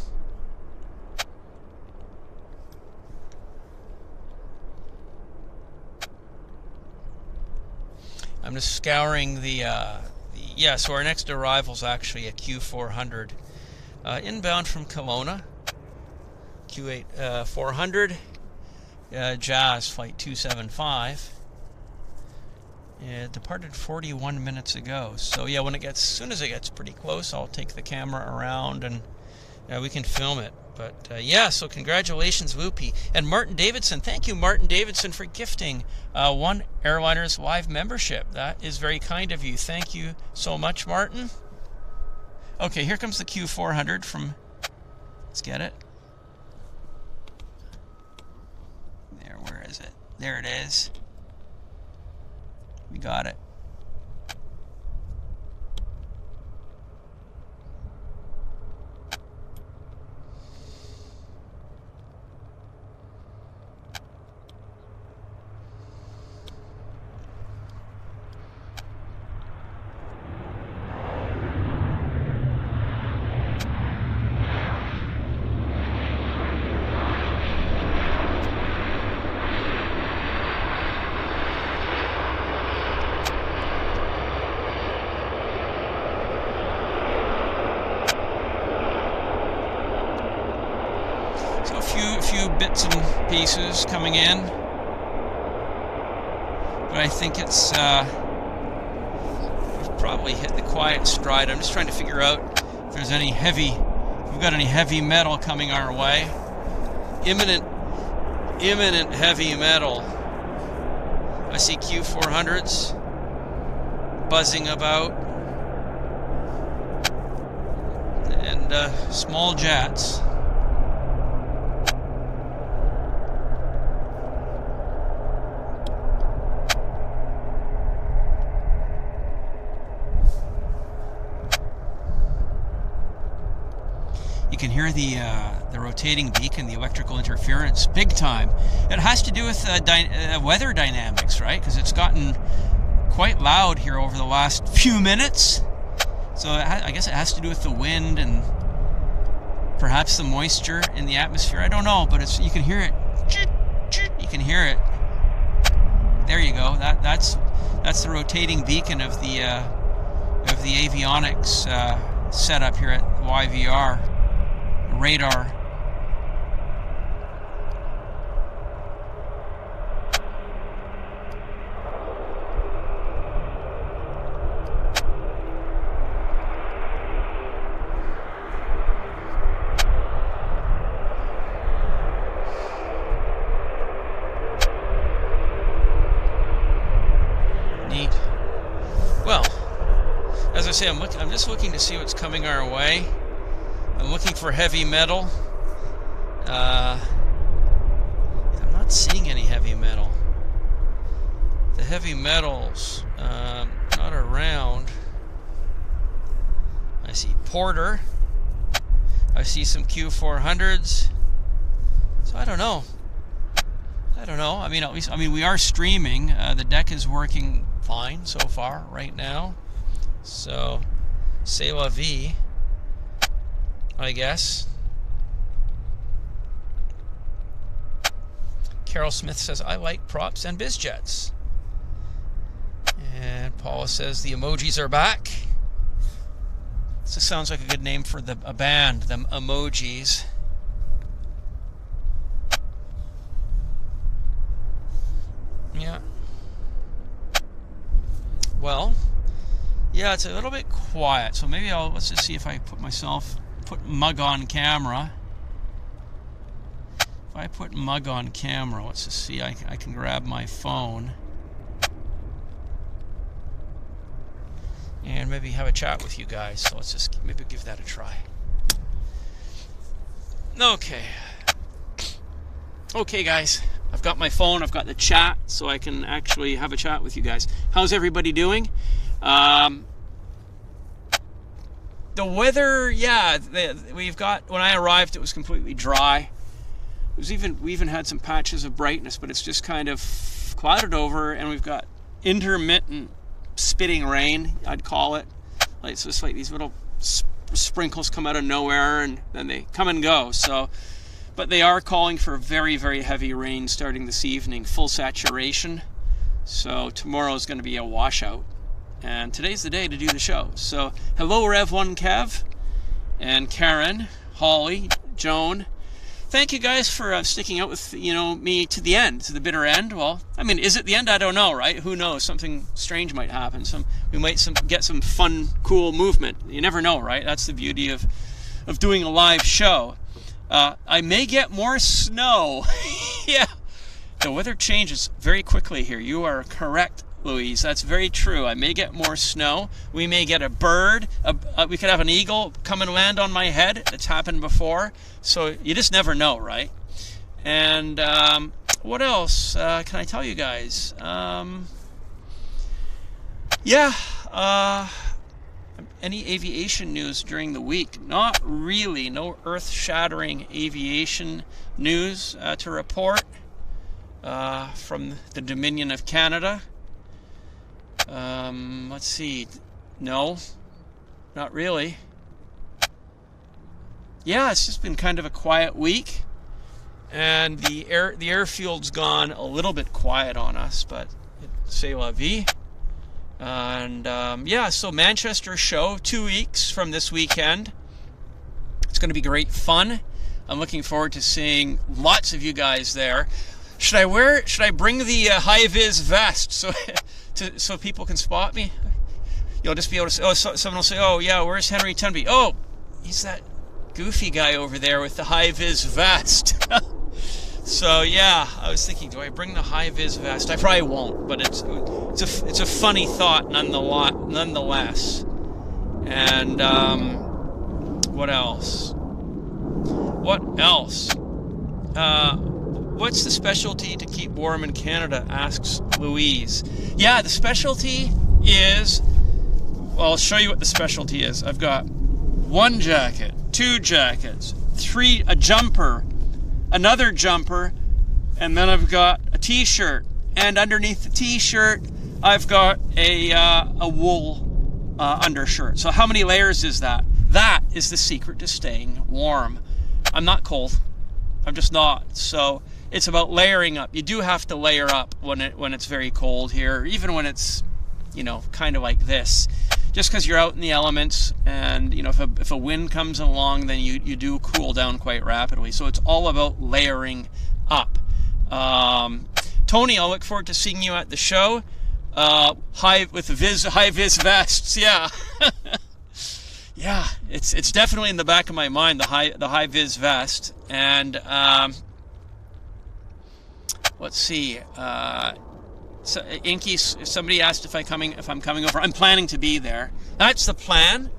I'm just scouring yeah, so our next arrival is actually a Q400. Inbound from Kelowna. Q8 400. Jazz flight 275. It departed 41 minutes ago. So yeah, as soon as it gets pretty close, I'll take the camera around and we can film it. But yeah, so congratulations, Loopy. And Martin Davidson, thank you, Martin Davidson, for gifting one Airliners Live membership. That is very kind of you. Thank you so much, Martin. Okay, here comes the Q400 from, let's get it. Where is it? There it is. We got it. Few bits and pieces coming in. but I think it's we've probably hit the quiet stride. I'm just trying to figure out if there's any heavy, if we've got any heavy metal coming our way. Imminent heavy metal. I see Q400s buzzing about, and small jets. You can hear the rotating beacon, the electrical interference, big time. It has to do with weather dynamics, right? Because it's gotten quite loud here over the last few minutes. So I guess it has to do with the wind and perhaps the moisture in the atmosphere. I don't know, but you can hear it. You can hear it. There you go. That's the rotating beacon of the avionics setup here at YVR. Radar. Neat. Well, as I say, I'm just looking to see what's coming our way. I'm looking for heavy metal. I'm not seeing any heavy metal. The heavy metals not around. I see Porter. I see some Q400s. So I don't know. I mean, at least we are streaming. The deck is working fine so far right now. So, c'est la vie, I guess. Carol Smith says, I like props and biz jets. And Paula says, the emojis are back. This sounds like a good name for a band, the Emojis. Yeah. Well, yeah, it's a little bit quiet. So maybe let's just see if I put mug on camera. If I put mug on camera, let's just see. I can grab my phone and maybe have a chat with you guys. So let's just maybe give that a try. Okay, guys. I've got my phone. I've got the chat, so I can actually have a chat with you guys. How's everybody doing? The weather, yeah, we've got, when I arrived, it was completely dry. We even had some patches of brightness, but it's just kind of clouded over, and we've got intermittent spitting rain, I'd call it. It's just like these little sprinkles come out of nowhere, and then they come and go. So, but they are calling for very, very heavy rain starting this evening, full saturation. So tomorrow is going to be a washout. And today's the day to do the show. So, hello Rev1 Kev, and Karen, Holly, Joan. Thank you guys for sticking out with me to the end, to the bitter end. Well, I mean, is it the end? I don't know, right? Who knows? Something strange might happen. We might get some fun, cool movement. You never know, right? That's the beauty of doing a live show. I may get more snow. Yeah, the weather changes very quickly here. You are correct, Louise. That's very true. I may get more snow. We may get a bird. We could have an eagle come and land on my head. It's happened before. So you just never know, right? And what else can I tell you guys? Any aviation news during the week? Not really. No earth-shattering aviation news to report from the Dominion of Canada. Let's see. No, not really. Yeah, it's just been kind of a quiet week, and the airfield's gone a little bit quiet on us, but c'est la vie. And so Manchester show 2 weeks from this weekend. It's going to be great fun. I'm looking forward to seeing lots of you guys there. Should I bring the high-vis vest so people can spot me? You'll just be able to say, someone will say, oh yeah, where's Henry Tenby? Oh, he's that goofy guy over there with the high-vis vest. So yeah, I was thinking, do I bring the high-vis vest? I probably won't, but it's a funny thought nonetheless. And what else? What's the specialty to keep warm in Canada? Asks Louise. Yeah, the specialty is, well, I'll show you what the specialty is. I've got 1 jacket, 2 jackets, 3, a jumper, another jumper, and then I've got a t-shirt. And underneath the t-shirt, I've got a wool undershirt. So how many layers is that? That is the secret to staying warm. I'm not cold. I'm just not. So it's about layering up. You do have to layer up when it's very cold here, even when it's, you know, kind of like this. Just because you're out in the elements, and you know, if a wind comes along, then you do cool down quite rapidly. So it's all about layering up. Tony, I'll look forward to seeing you at the show. High vis vests, yeah. Yeah, it's definitely in the back of my mind, the high vis vest. And let's see. So, Inky, somebody asked if I'm coming over. I'm planning to be there. That's the plan.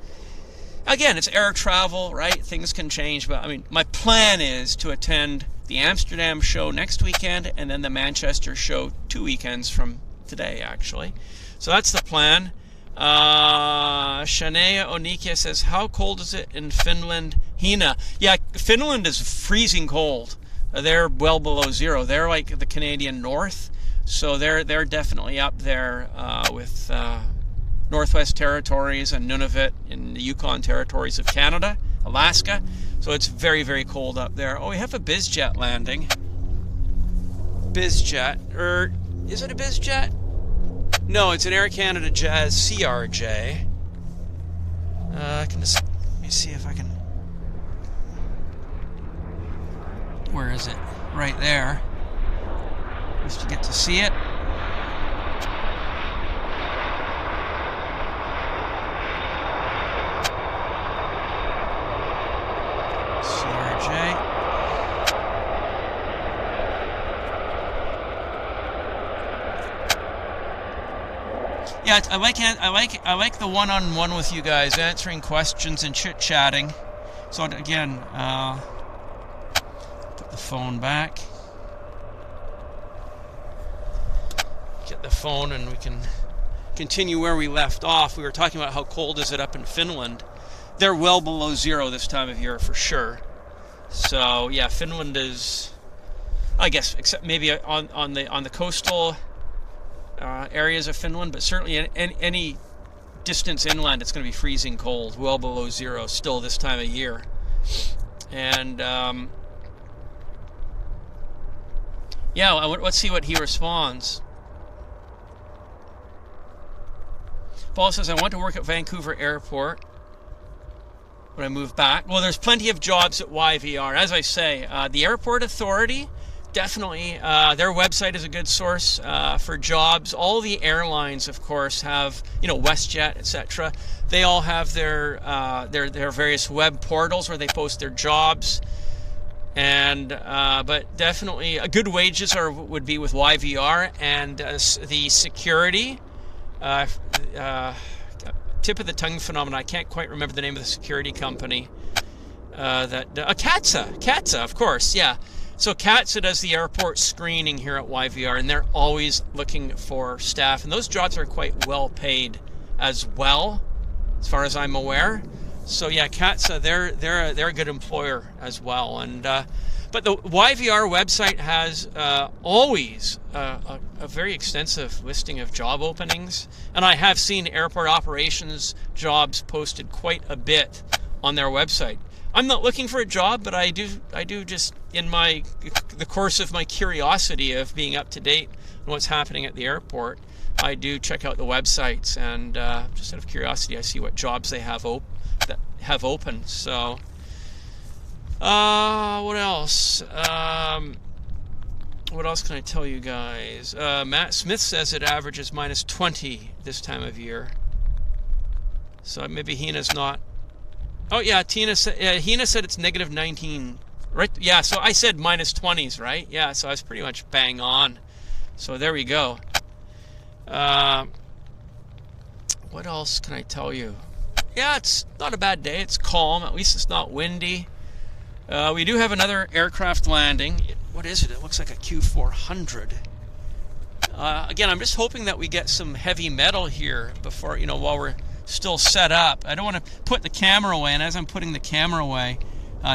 Again, it's air travel, right? Things can change, but I mean, my plan is to attend the Amsterdam show next weekend, and then the Manchester show 2 weekends from today, actually. So that's the plan. Shania Onikia says, how cold is it in Finland? Hina. Yeah, Finland is freezing cold. They're well below zero. They're like the Canadian North. So they're definitely up there with Northwest Territories and Nunavut in the Yukon Territories of Canada, Alaska. So it's very, very cold up there. Oh, we have a BizJet landing. BizJet, or is it a BizJet? No, it's an Air Canada Jazz CRJ. I can just, let me see if I can. Where is it? Right there. Just to get to see it. CRJ. Yeah, I like the one-on-one with you guys, answering questions and chit-chatting. So again, put the phone back. Get the phone and we can continue where we left off. We were talking about how cold is it up in Finland. They're well below zero this time of year for sure. So yeah, Finland is, I guess, except maybe on the coastal areas of Finland, but certainly any distance inland, it's going to be freezing cold, well below zero still this time of year. And yeah, let's see what he responds. Paul says, I want to work at Vancouver Airport when I move back. Well, there's plenty of jobs at YVR. As I say, the Airport Authority, definitely, their website is a good source for jobs. All the airlines, of course, have, you know, Westjet, etc. They all have their various web portals where they post their jobs. And but definitely, good wages would be with YVR, and the security. Tip of the tongue phenomenon. I can't quite remember the name of the security company. CATSA, of course, yeah. So CATSA does the airport screening here at YVR, and they're always looking for staff, and those jobs are quite well paid as well, as far as I'm aware. So yeah, CATSA, they're a good employer as well. And but the YVR website has always a very extensive listing of job openings, and I have seen airport operations jobs posted quite a bit on their website. I'm not looking for a job, but I do just in the course of my curiosity of being up to date on what's happening at the airport, I do check out the websites, and just out of curiosity, I see what jobs they have open. So. What else? What else can I tell you guys? Matt Smith says it averages minus 20 this time of year. So maybe Hina's not. Oh yeah, Hina said it's negative 19. Right? Yeah, so I said minus 20s, right? Yeah, so I was pretty much bang on. So there we go. What else can I tell you? Yeah, it's not a bad day. It's calm. At least it's not windy. We do have another aircraft landing. What is it? It looks like a Q400. Again, I'm just hoping that we get some heavy metal here before, while we're still set up. I don't want to put the camera away, and as I'm putting the camera away,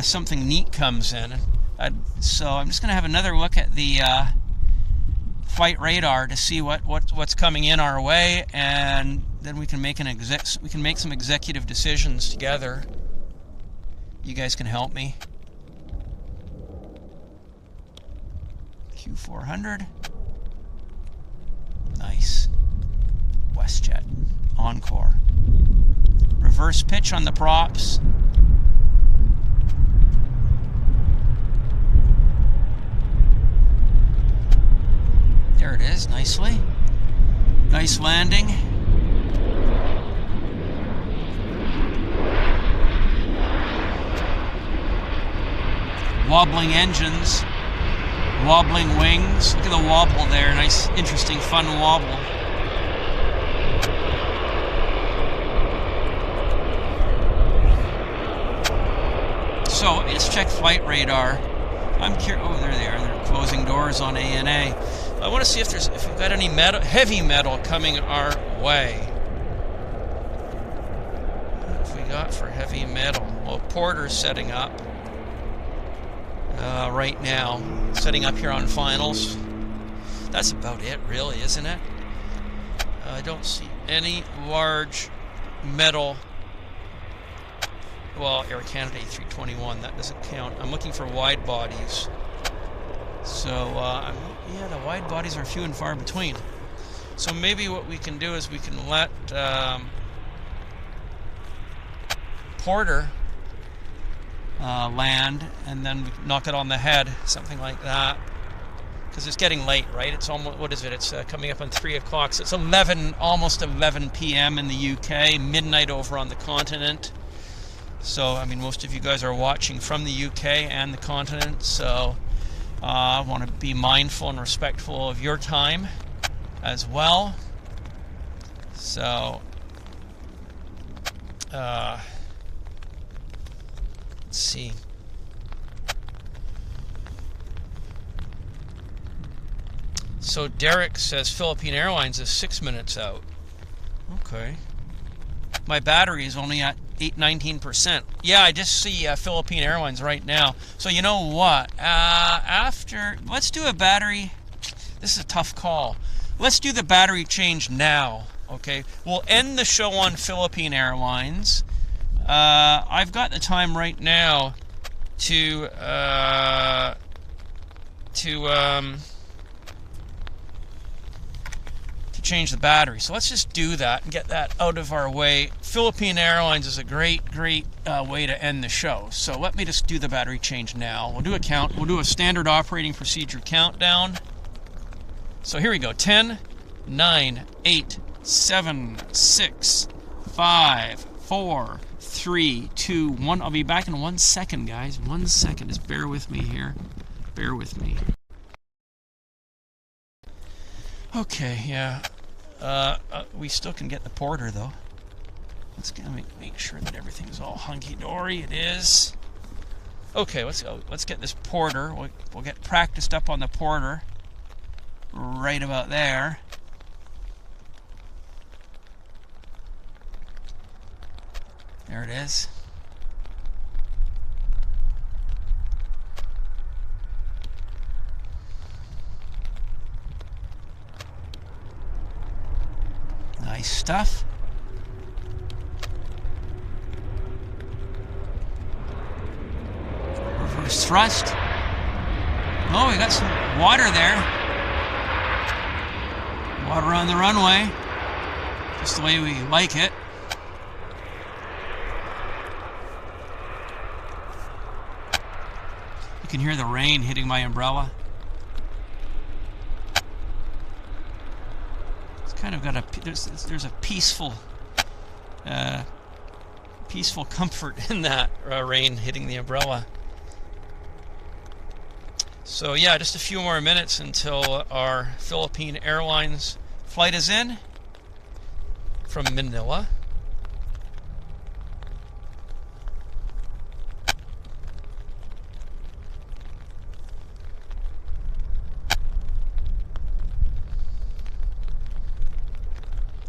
something neat comes in. So I'm just going to have another look at the flight radar to see what's coming in our way, and then we can make some executive decisions together. You guys can help me. Q400. Nice. Westjet. Encore. Reverse pitch on the props. There it is, nicely. Nice landing. Wobbling engines. Wobbling wings. Look at the wobble there. Nice, interesting, fun wobble. So, let me just check flight radar. I'm curious. Oh, there they are. They're closing doors on ANA. I want to see if we've got any heavy metal coming our way. What have we got for heavy metal? Well, Porter's setting up right now. Setting up here on finals. That's about it, really, isn't it? I don't see any large metal. Well, Air Canada A321, that doesn't count. I'm looking for wide bodies. So, yeah, the wide bodies are few and far between. So maybe what we can do is we can let Porter land, and then we knock it on the head, something like that. Because it's getting late, right? It's almost, what is it? It's coming up on 3 o'clock. So it's almost 11 p.m. in the UK, midnight over on the continent. So, I mean, most of you guys are watching from the UK and the continent, so I want to be mindful and respectful of your time as well. So, let's see. So Derek says Philippine Airlines is 6 minutes out. Okay. My battery is only at 19%. Yeah, I just see Philippine Airlines right now. So you know what? Let's do a battery. This is a tough call. Let's do the battery change now. Okay, we'll end the show on Philippine Airlines. I've got the time right now to change the battery. So let's just do that and get that out of our way. Philippine Airlines is a great way to end the show. So let me just do the battery change now. We'll do a standard operating procedure countdown. So here we go. 10, 9, 8, 7, 6, 5, 4, 3, 2, 1. I'll be back in 1 second, guys. 1 second. Just bear with me here. Bear with me. Okay, yeah. We still can get the Porter, though. Let's make sure that everything's all hunky-dory. It is. Okay, let's go. Let's get this Porter. We'll get practiced up on the Porter. Right about there. There it is. Nice stuff. Reverse thrust. Oh, we got some water there. Water on the runway. Just the way we like it. You can hear the rain hitting my umbrella. kind of got a there's a peaceful comfort in that rain hitting the umbrella. So yeah, just a few more minutes until our Philippine Airlines flight is in from Manila.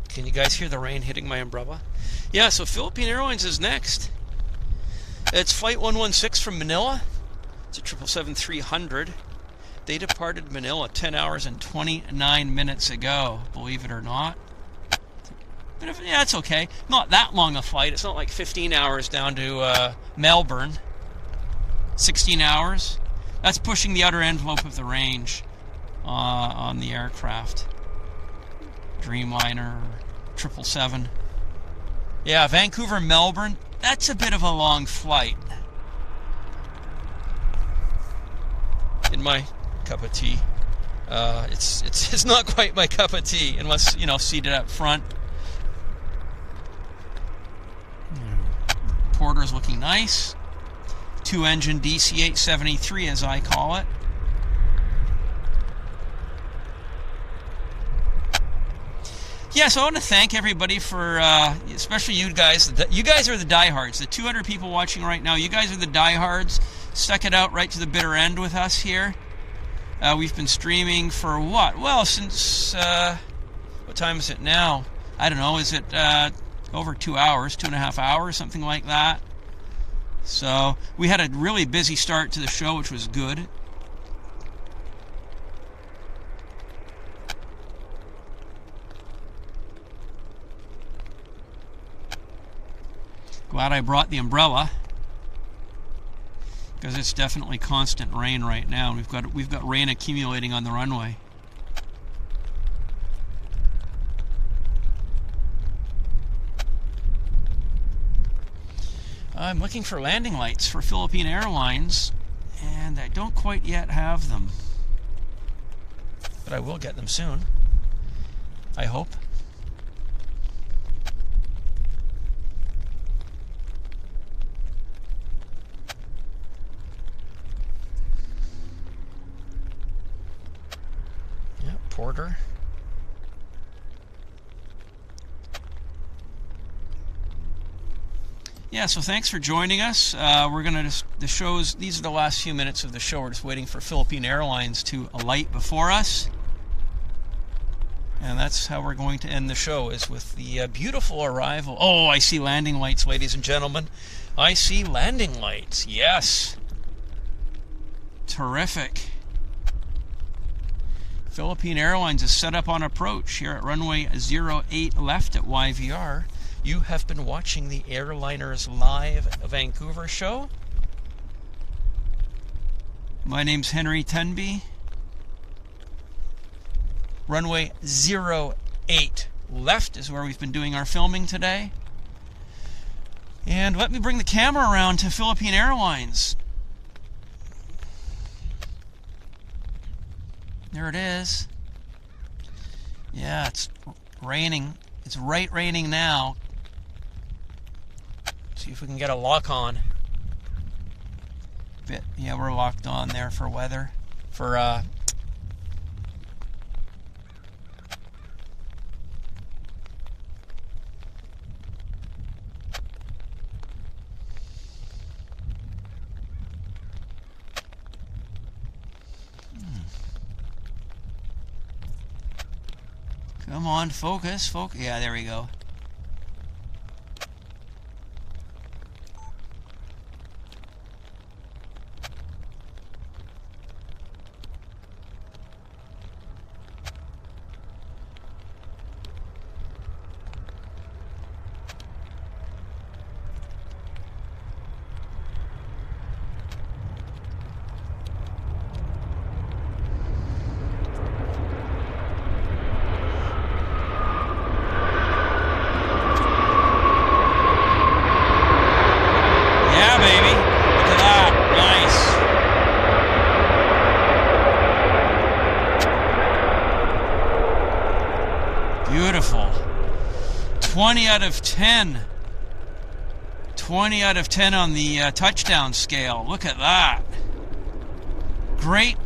Can you guys hear the rain hitting my umbrella? Yeah, so Philippine Airlines is next. It's Flight 116 from Manila. It's a 777-300. They departed Manila 10 hours and 29 minutes ago, believe it or not. But yeah, it's okay. Not that long a flight. It's not like 15 hours down to Melbourne. 16 hours. That's pushing the outer envelope of the range on the aircraft. Dreamliner, 777. Yeah, Vancouver, Melbourne. That's a bit of a long flight. In my cup of tea. It's not quite my cup of tea unless, you know, seated up front. Porter's looking nice. 2-engine DC-873 as I call it. Yeah, so I want to thank everybody for, especially you guys. You guys are the diehards. The 200 people watching right now, you guys are the diehards. Stuck it out right to the bitter end with us here. We've been streaming for what? Well, since, what time is it now? I don't know, is it over 2 hours, 2.5 hours, something like that? So, we had a really busy start to the show, which was good. Glad I brought the umbrella, because it's definitely constant rain right now. We've got rain accumulating on the runway. I'm looking for landing lights for Philippine Airlines, and I don't quite yet have them, but I will get them soon, I hope. Porter. Yeah, so thanks for joining us. We're gonna these are the last few minutes of the show. We're just waiting for Philippine Airlines to alight before us, and that's how we're going to end the show, is with the beautiful arrival. Oh, I see landing lights, ladies and gentlemen. I see landing lights. Yes, terrific. Philippine Airlines is set up on approach here at runway 08 left at YVR. You have been watching the Airliners Live Vancouver show. My name's Henry Tenby. Runway 08 left is where we've been doing our filming today. And let me bring the camera around to Philippine Airlines. There it is. Yeah, it's raining. It's right raining now. See if we can get a lock on. Yeah, we're locked on there for weather. Come on, focus. Yeah, there we go. Beautiful. 20 out of 10. 20 out of 10 on the touchdown scale. Look at that. Great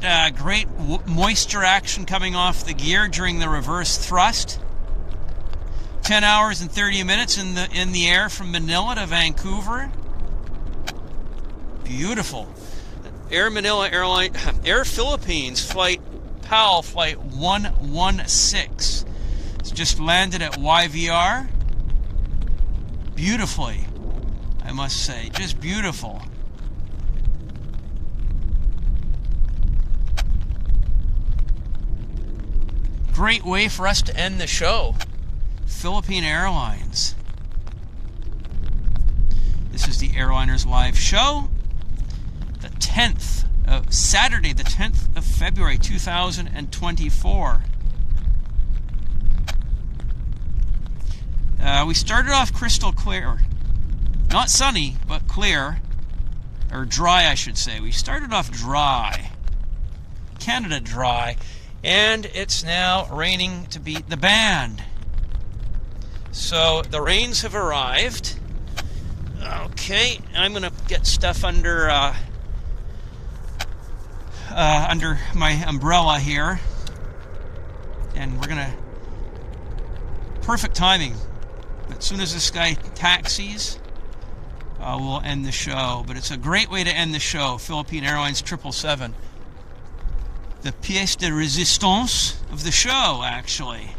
moisture action coming off the gear during the reverse thrust. 10 hours and 30 minutes in the air from Manila to Vancouver. Beautiful. Air Manila Airline, Air Philippines flight PAL flight 116. It's just landed at YVR. Beautifully, I must say, just beautiful. Great way for us to end the show. Philippine Airlines. This is the Airliners Live show. The 10th of Saturday, the 10th of February 2024. We started off crystal clear. Not sunny, but clear. Or dry, I should say. We started off dry. Canada dry. And it's now raining to beat the band. So the rains have arrived. Okay, I'm going to get stuff under my umbrella here. And we're going to... Perfect timing. As soon as this guy taxis, we'll end the show. But it's a great way to end the show. Philippine Airlines 777. The pièce de résistance of the show, actually.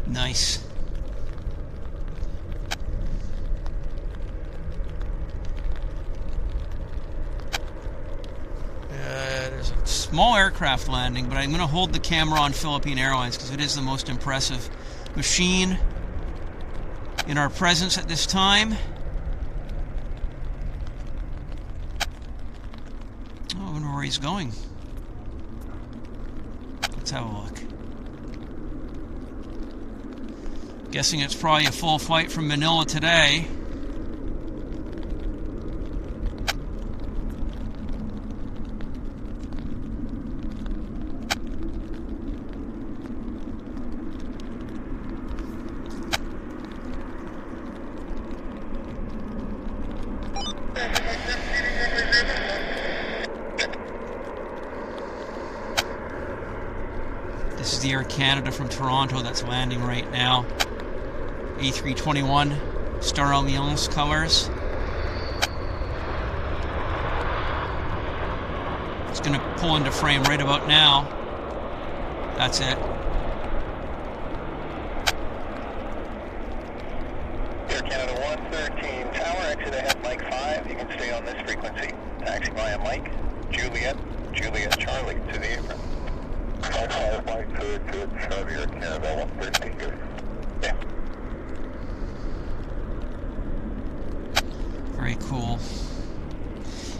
Nice. There's a small aircraft landing, but I'm going to hold the camera on Philippine Airlines because it is the most impressive machine in our presence at this time. Oh, I wonder where he's going. Let's have a look. Guessing it's probably a full flight from Manila today. This is the Air Canada from Toronto that's landing right now. A321 Star Alliance colors. It's going to pull into frame right about now. That's it. Air Canada 113, tower exit ahead, Mike 5. You can stay on this frequency. Taxi via Mike, Juliet, Charlie to the apron. 55 Mike, good, Charlie, Air Canada 113, good. Yeah. Very cool.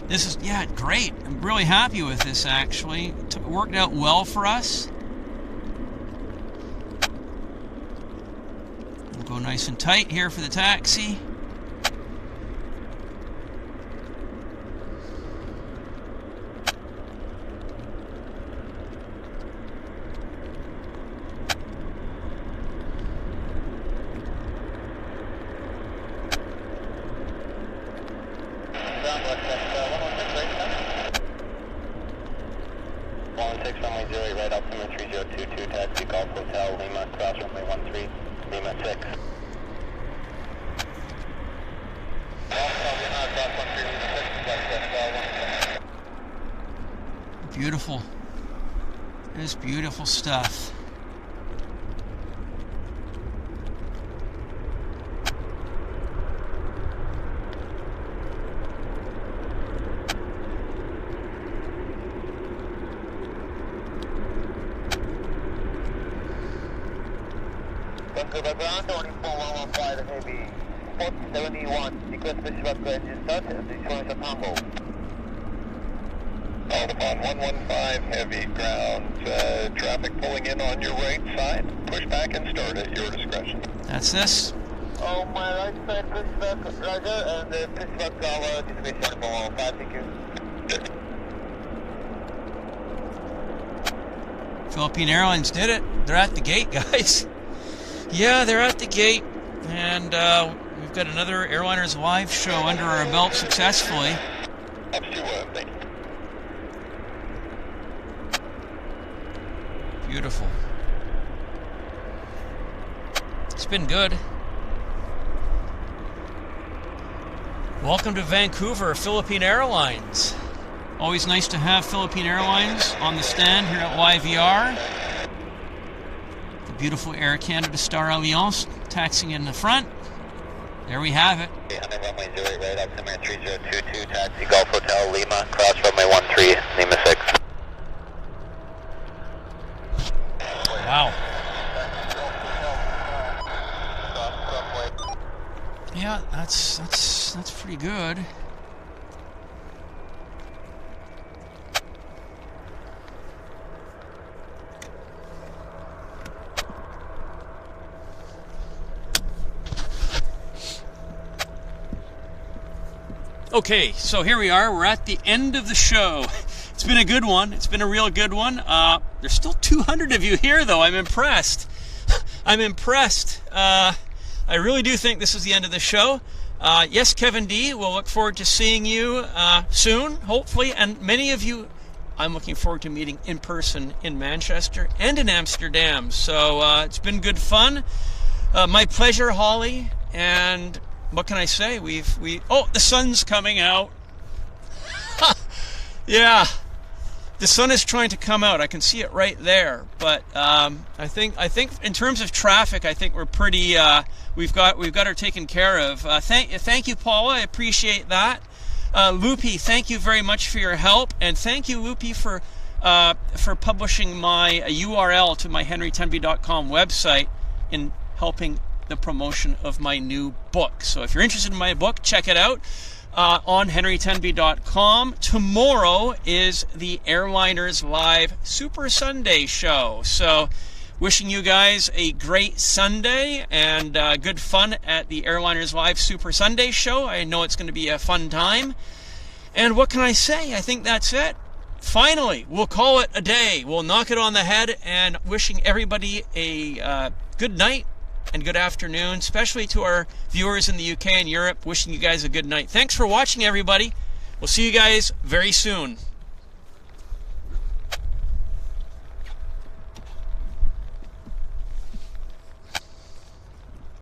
This is, yeah, great. I'm really happy with this, actually. It worked out well for us. We'll go nice and tight here for the taxi. Beautiful. It is beautiful stuff. Vancouver ground, 2415 heavy. 471, request pushback to engine start, insurance at Hambo. Called upon 115 heavy ground, traffic pulling in on your right side, push back and start at your discretion. That's this. Oh, my right side, pushback, roger, and pushback Gala, distribution 105, thank you. Philippine Airlines did it. They're at the gate, guys. Yeah, they're at the gate. And we've got another Airliners Live show under our belt successfully. Up to thank you. Beautiful. It's been good. Welcome to Vancouver, Philippine Airlines. Always nice to have Philippine Airlines on the stand here at YVR. The beautiful Air Canada Star Alliance taxiing in the front. There we have it. Runway 08 right, altimeter 3022, taxi Golf Hotel Lima, cross runway 13, Lima 6. Wow. Yeah, that's pretty good. Okay, so here we are. We're at the end of the show. It's been a good one. It's been a real good one. There's still 200 of you here, though. I'm impressed. I'm impressed. I really do think this is the end of the show. Yes, Kevin D, we'll look forward to seeing you soon, hopefully. And many of you, I'm looking forward to meeting in person in Manchester and in Amsterdam. So it's been good fun. My pleasure, Holly. And what can I say? Oh, the sun's coming out. Yeah, the sun is trying to come out. I can see it right there. But I think in terms of traffic, I think we're pretty. We've got her taken care of. Thank you, Paula. I appreciate that. Loopy, thank you very much for your help, and thank you, Loopy, for publishing my URL to my henrytenby.com website in helping the promotion of my new book. So if you're interested in my book, check it out on henrytenby.com. Tomorrow is the Airliners Live Super Sunday show. So wishing you guys a great Sunday and good fun at the Airliners Live Super Sunday show. I know it's going to be a fun time. And what can I say? I think that's it. Finally, we'll call it a day. We'll knock it on the head, and wishing everybody a good night and good afternoon, especially to our viewers in the UK and Europe. Wishing you guys a good night. Thanks for watching, everybody. We'll see you guys very soon.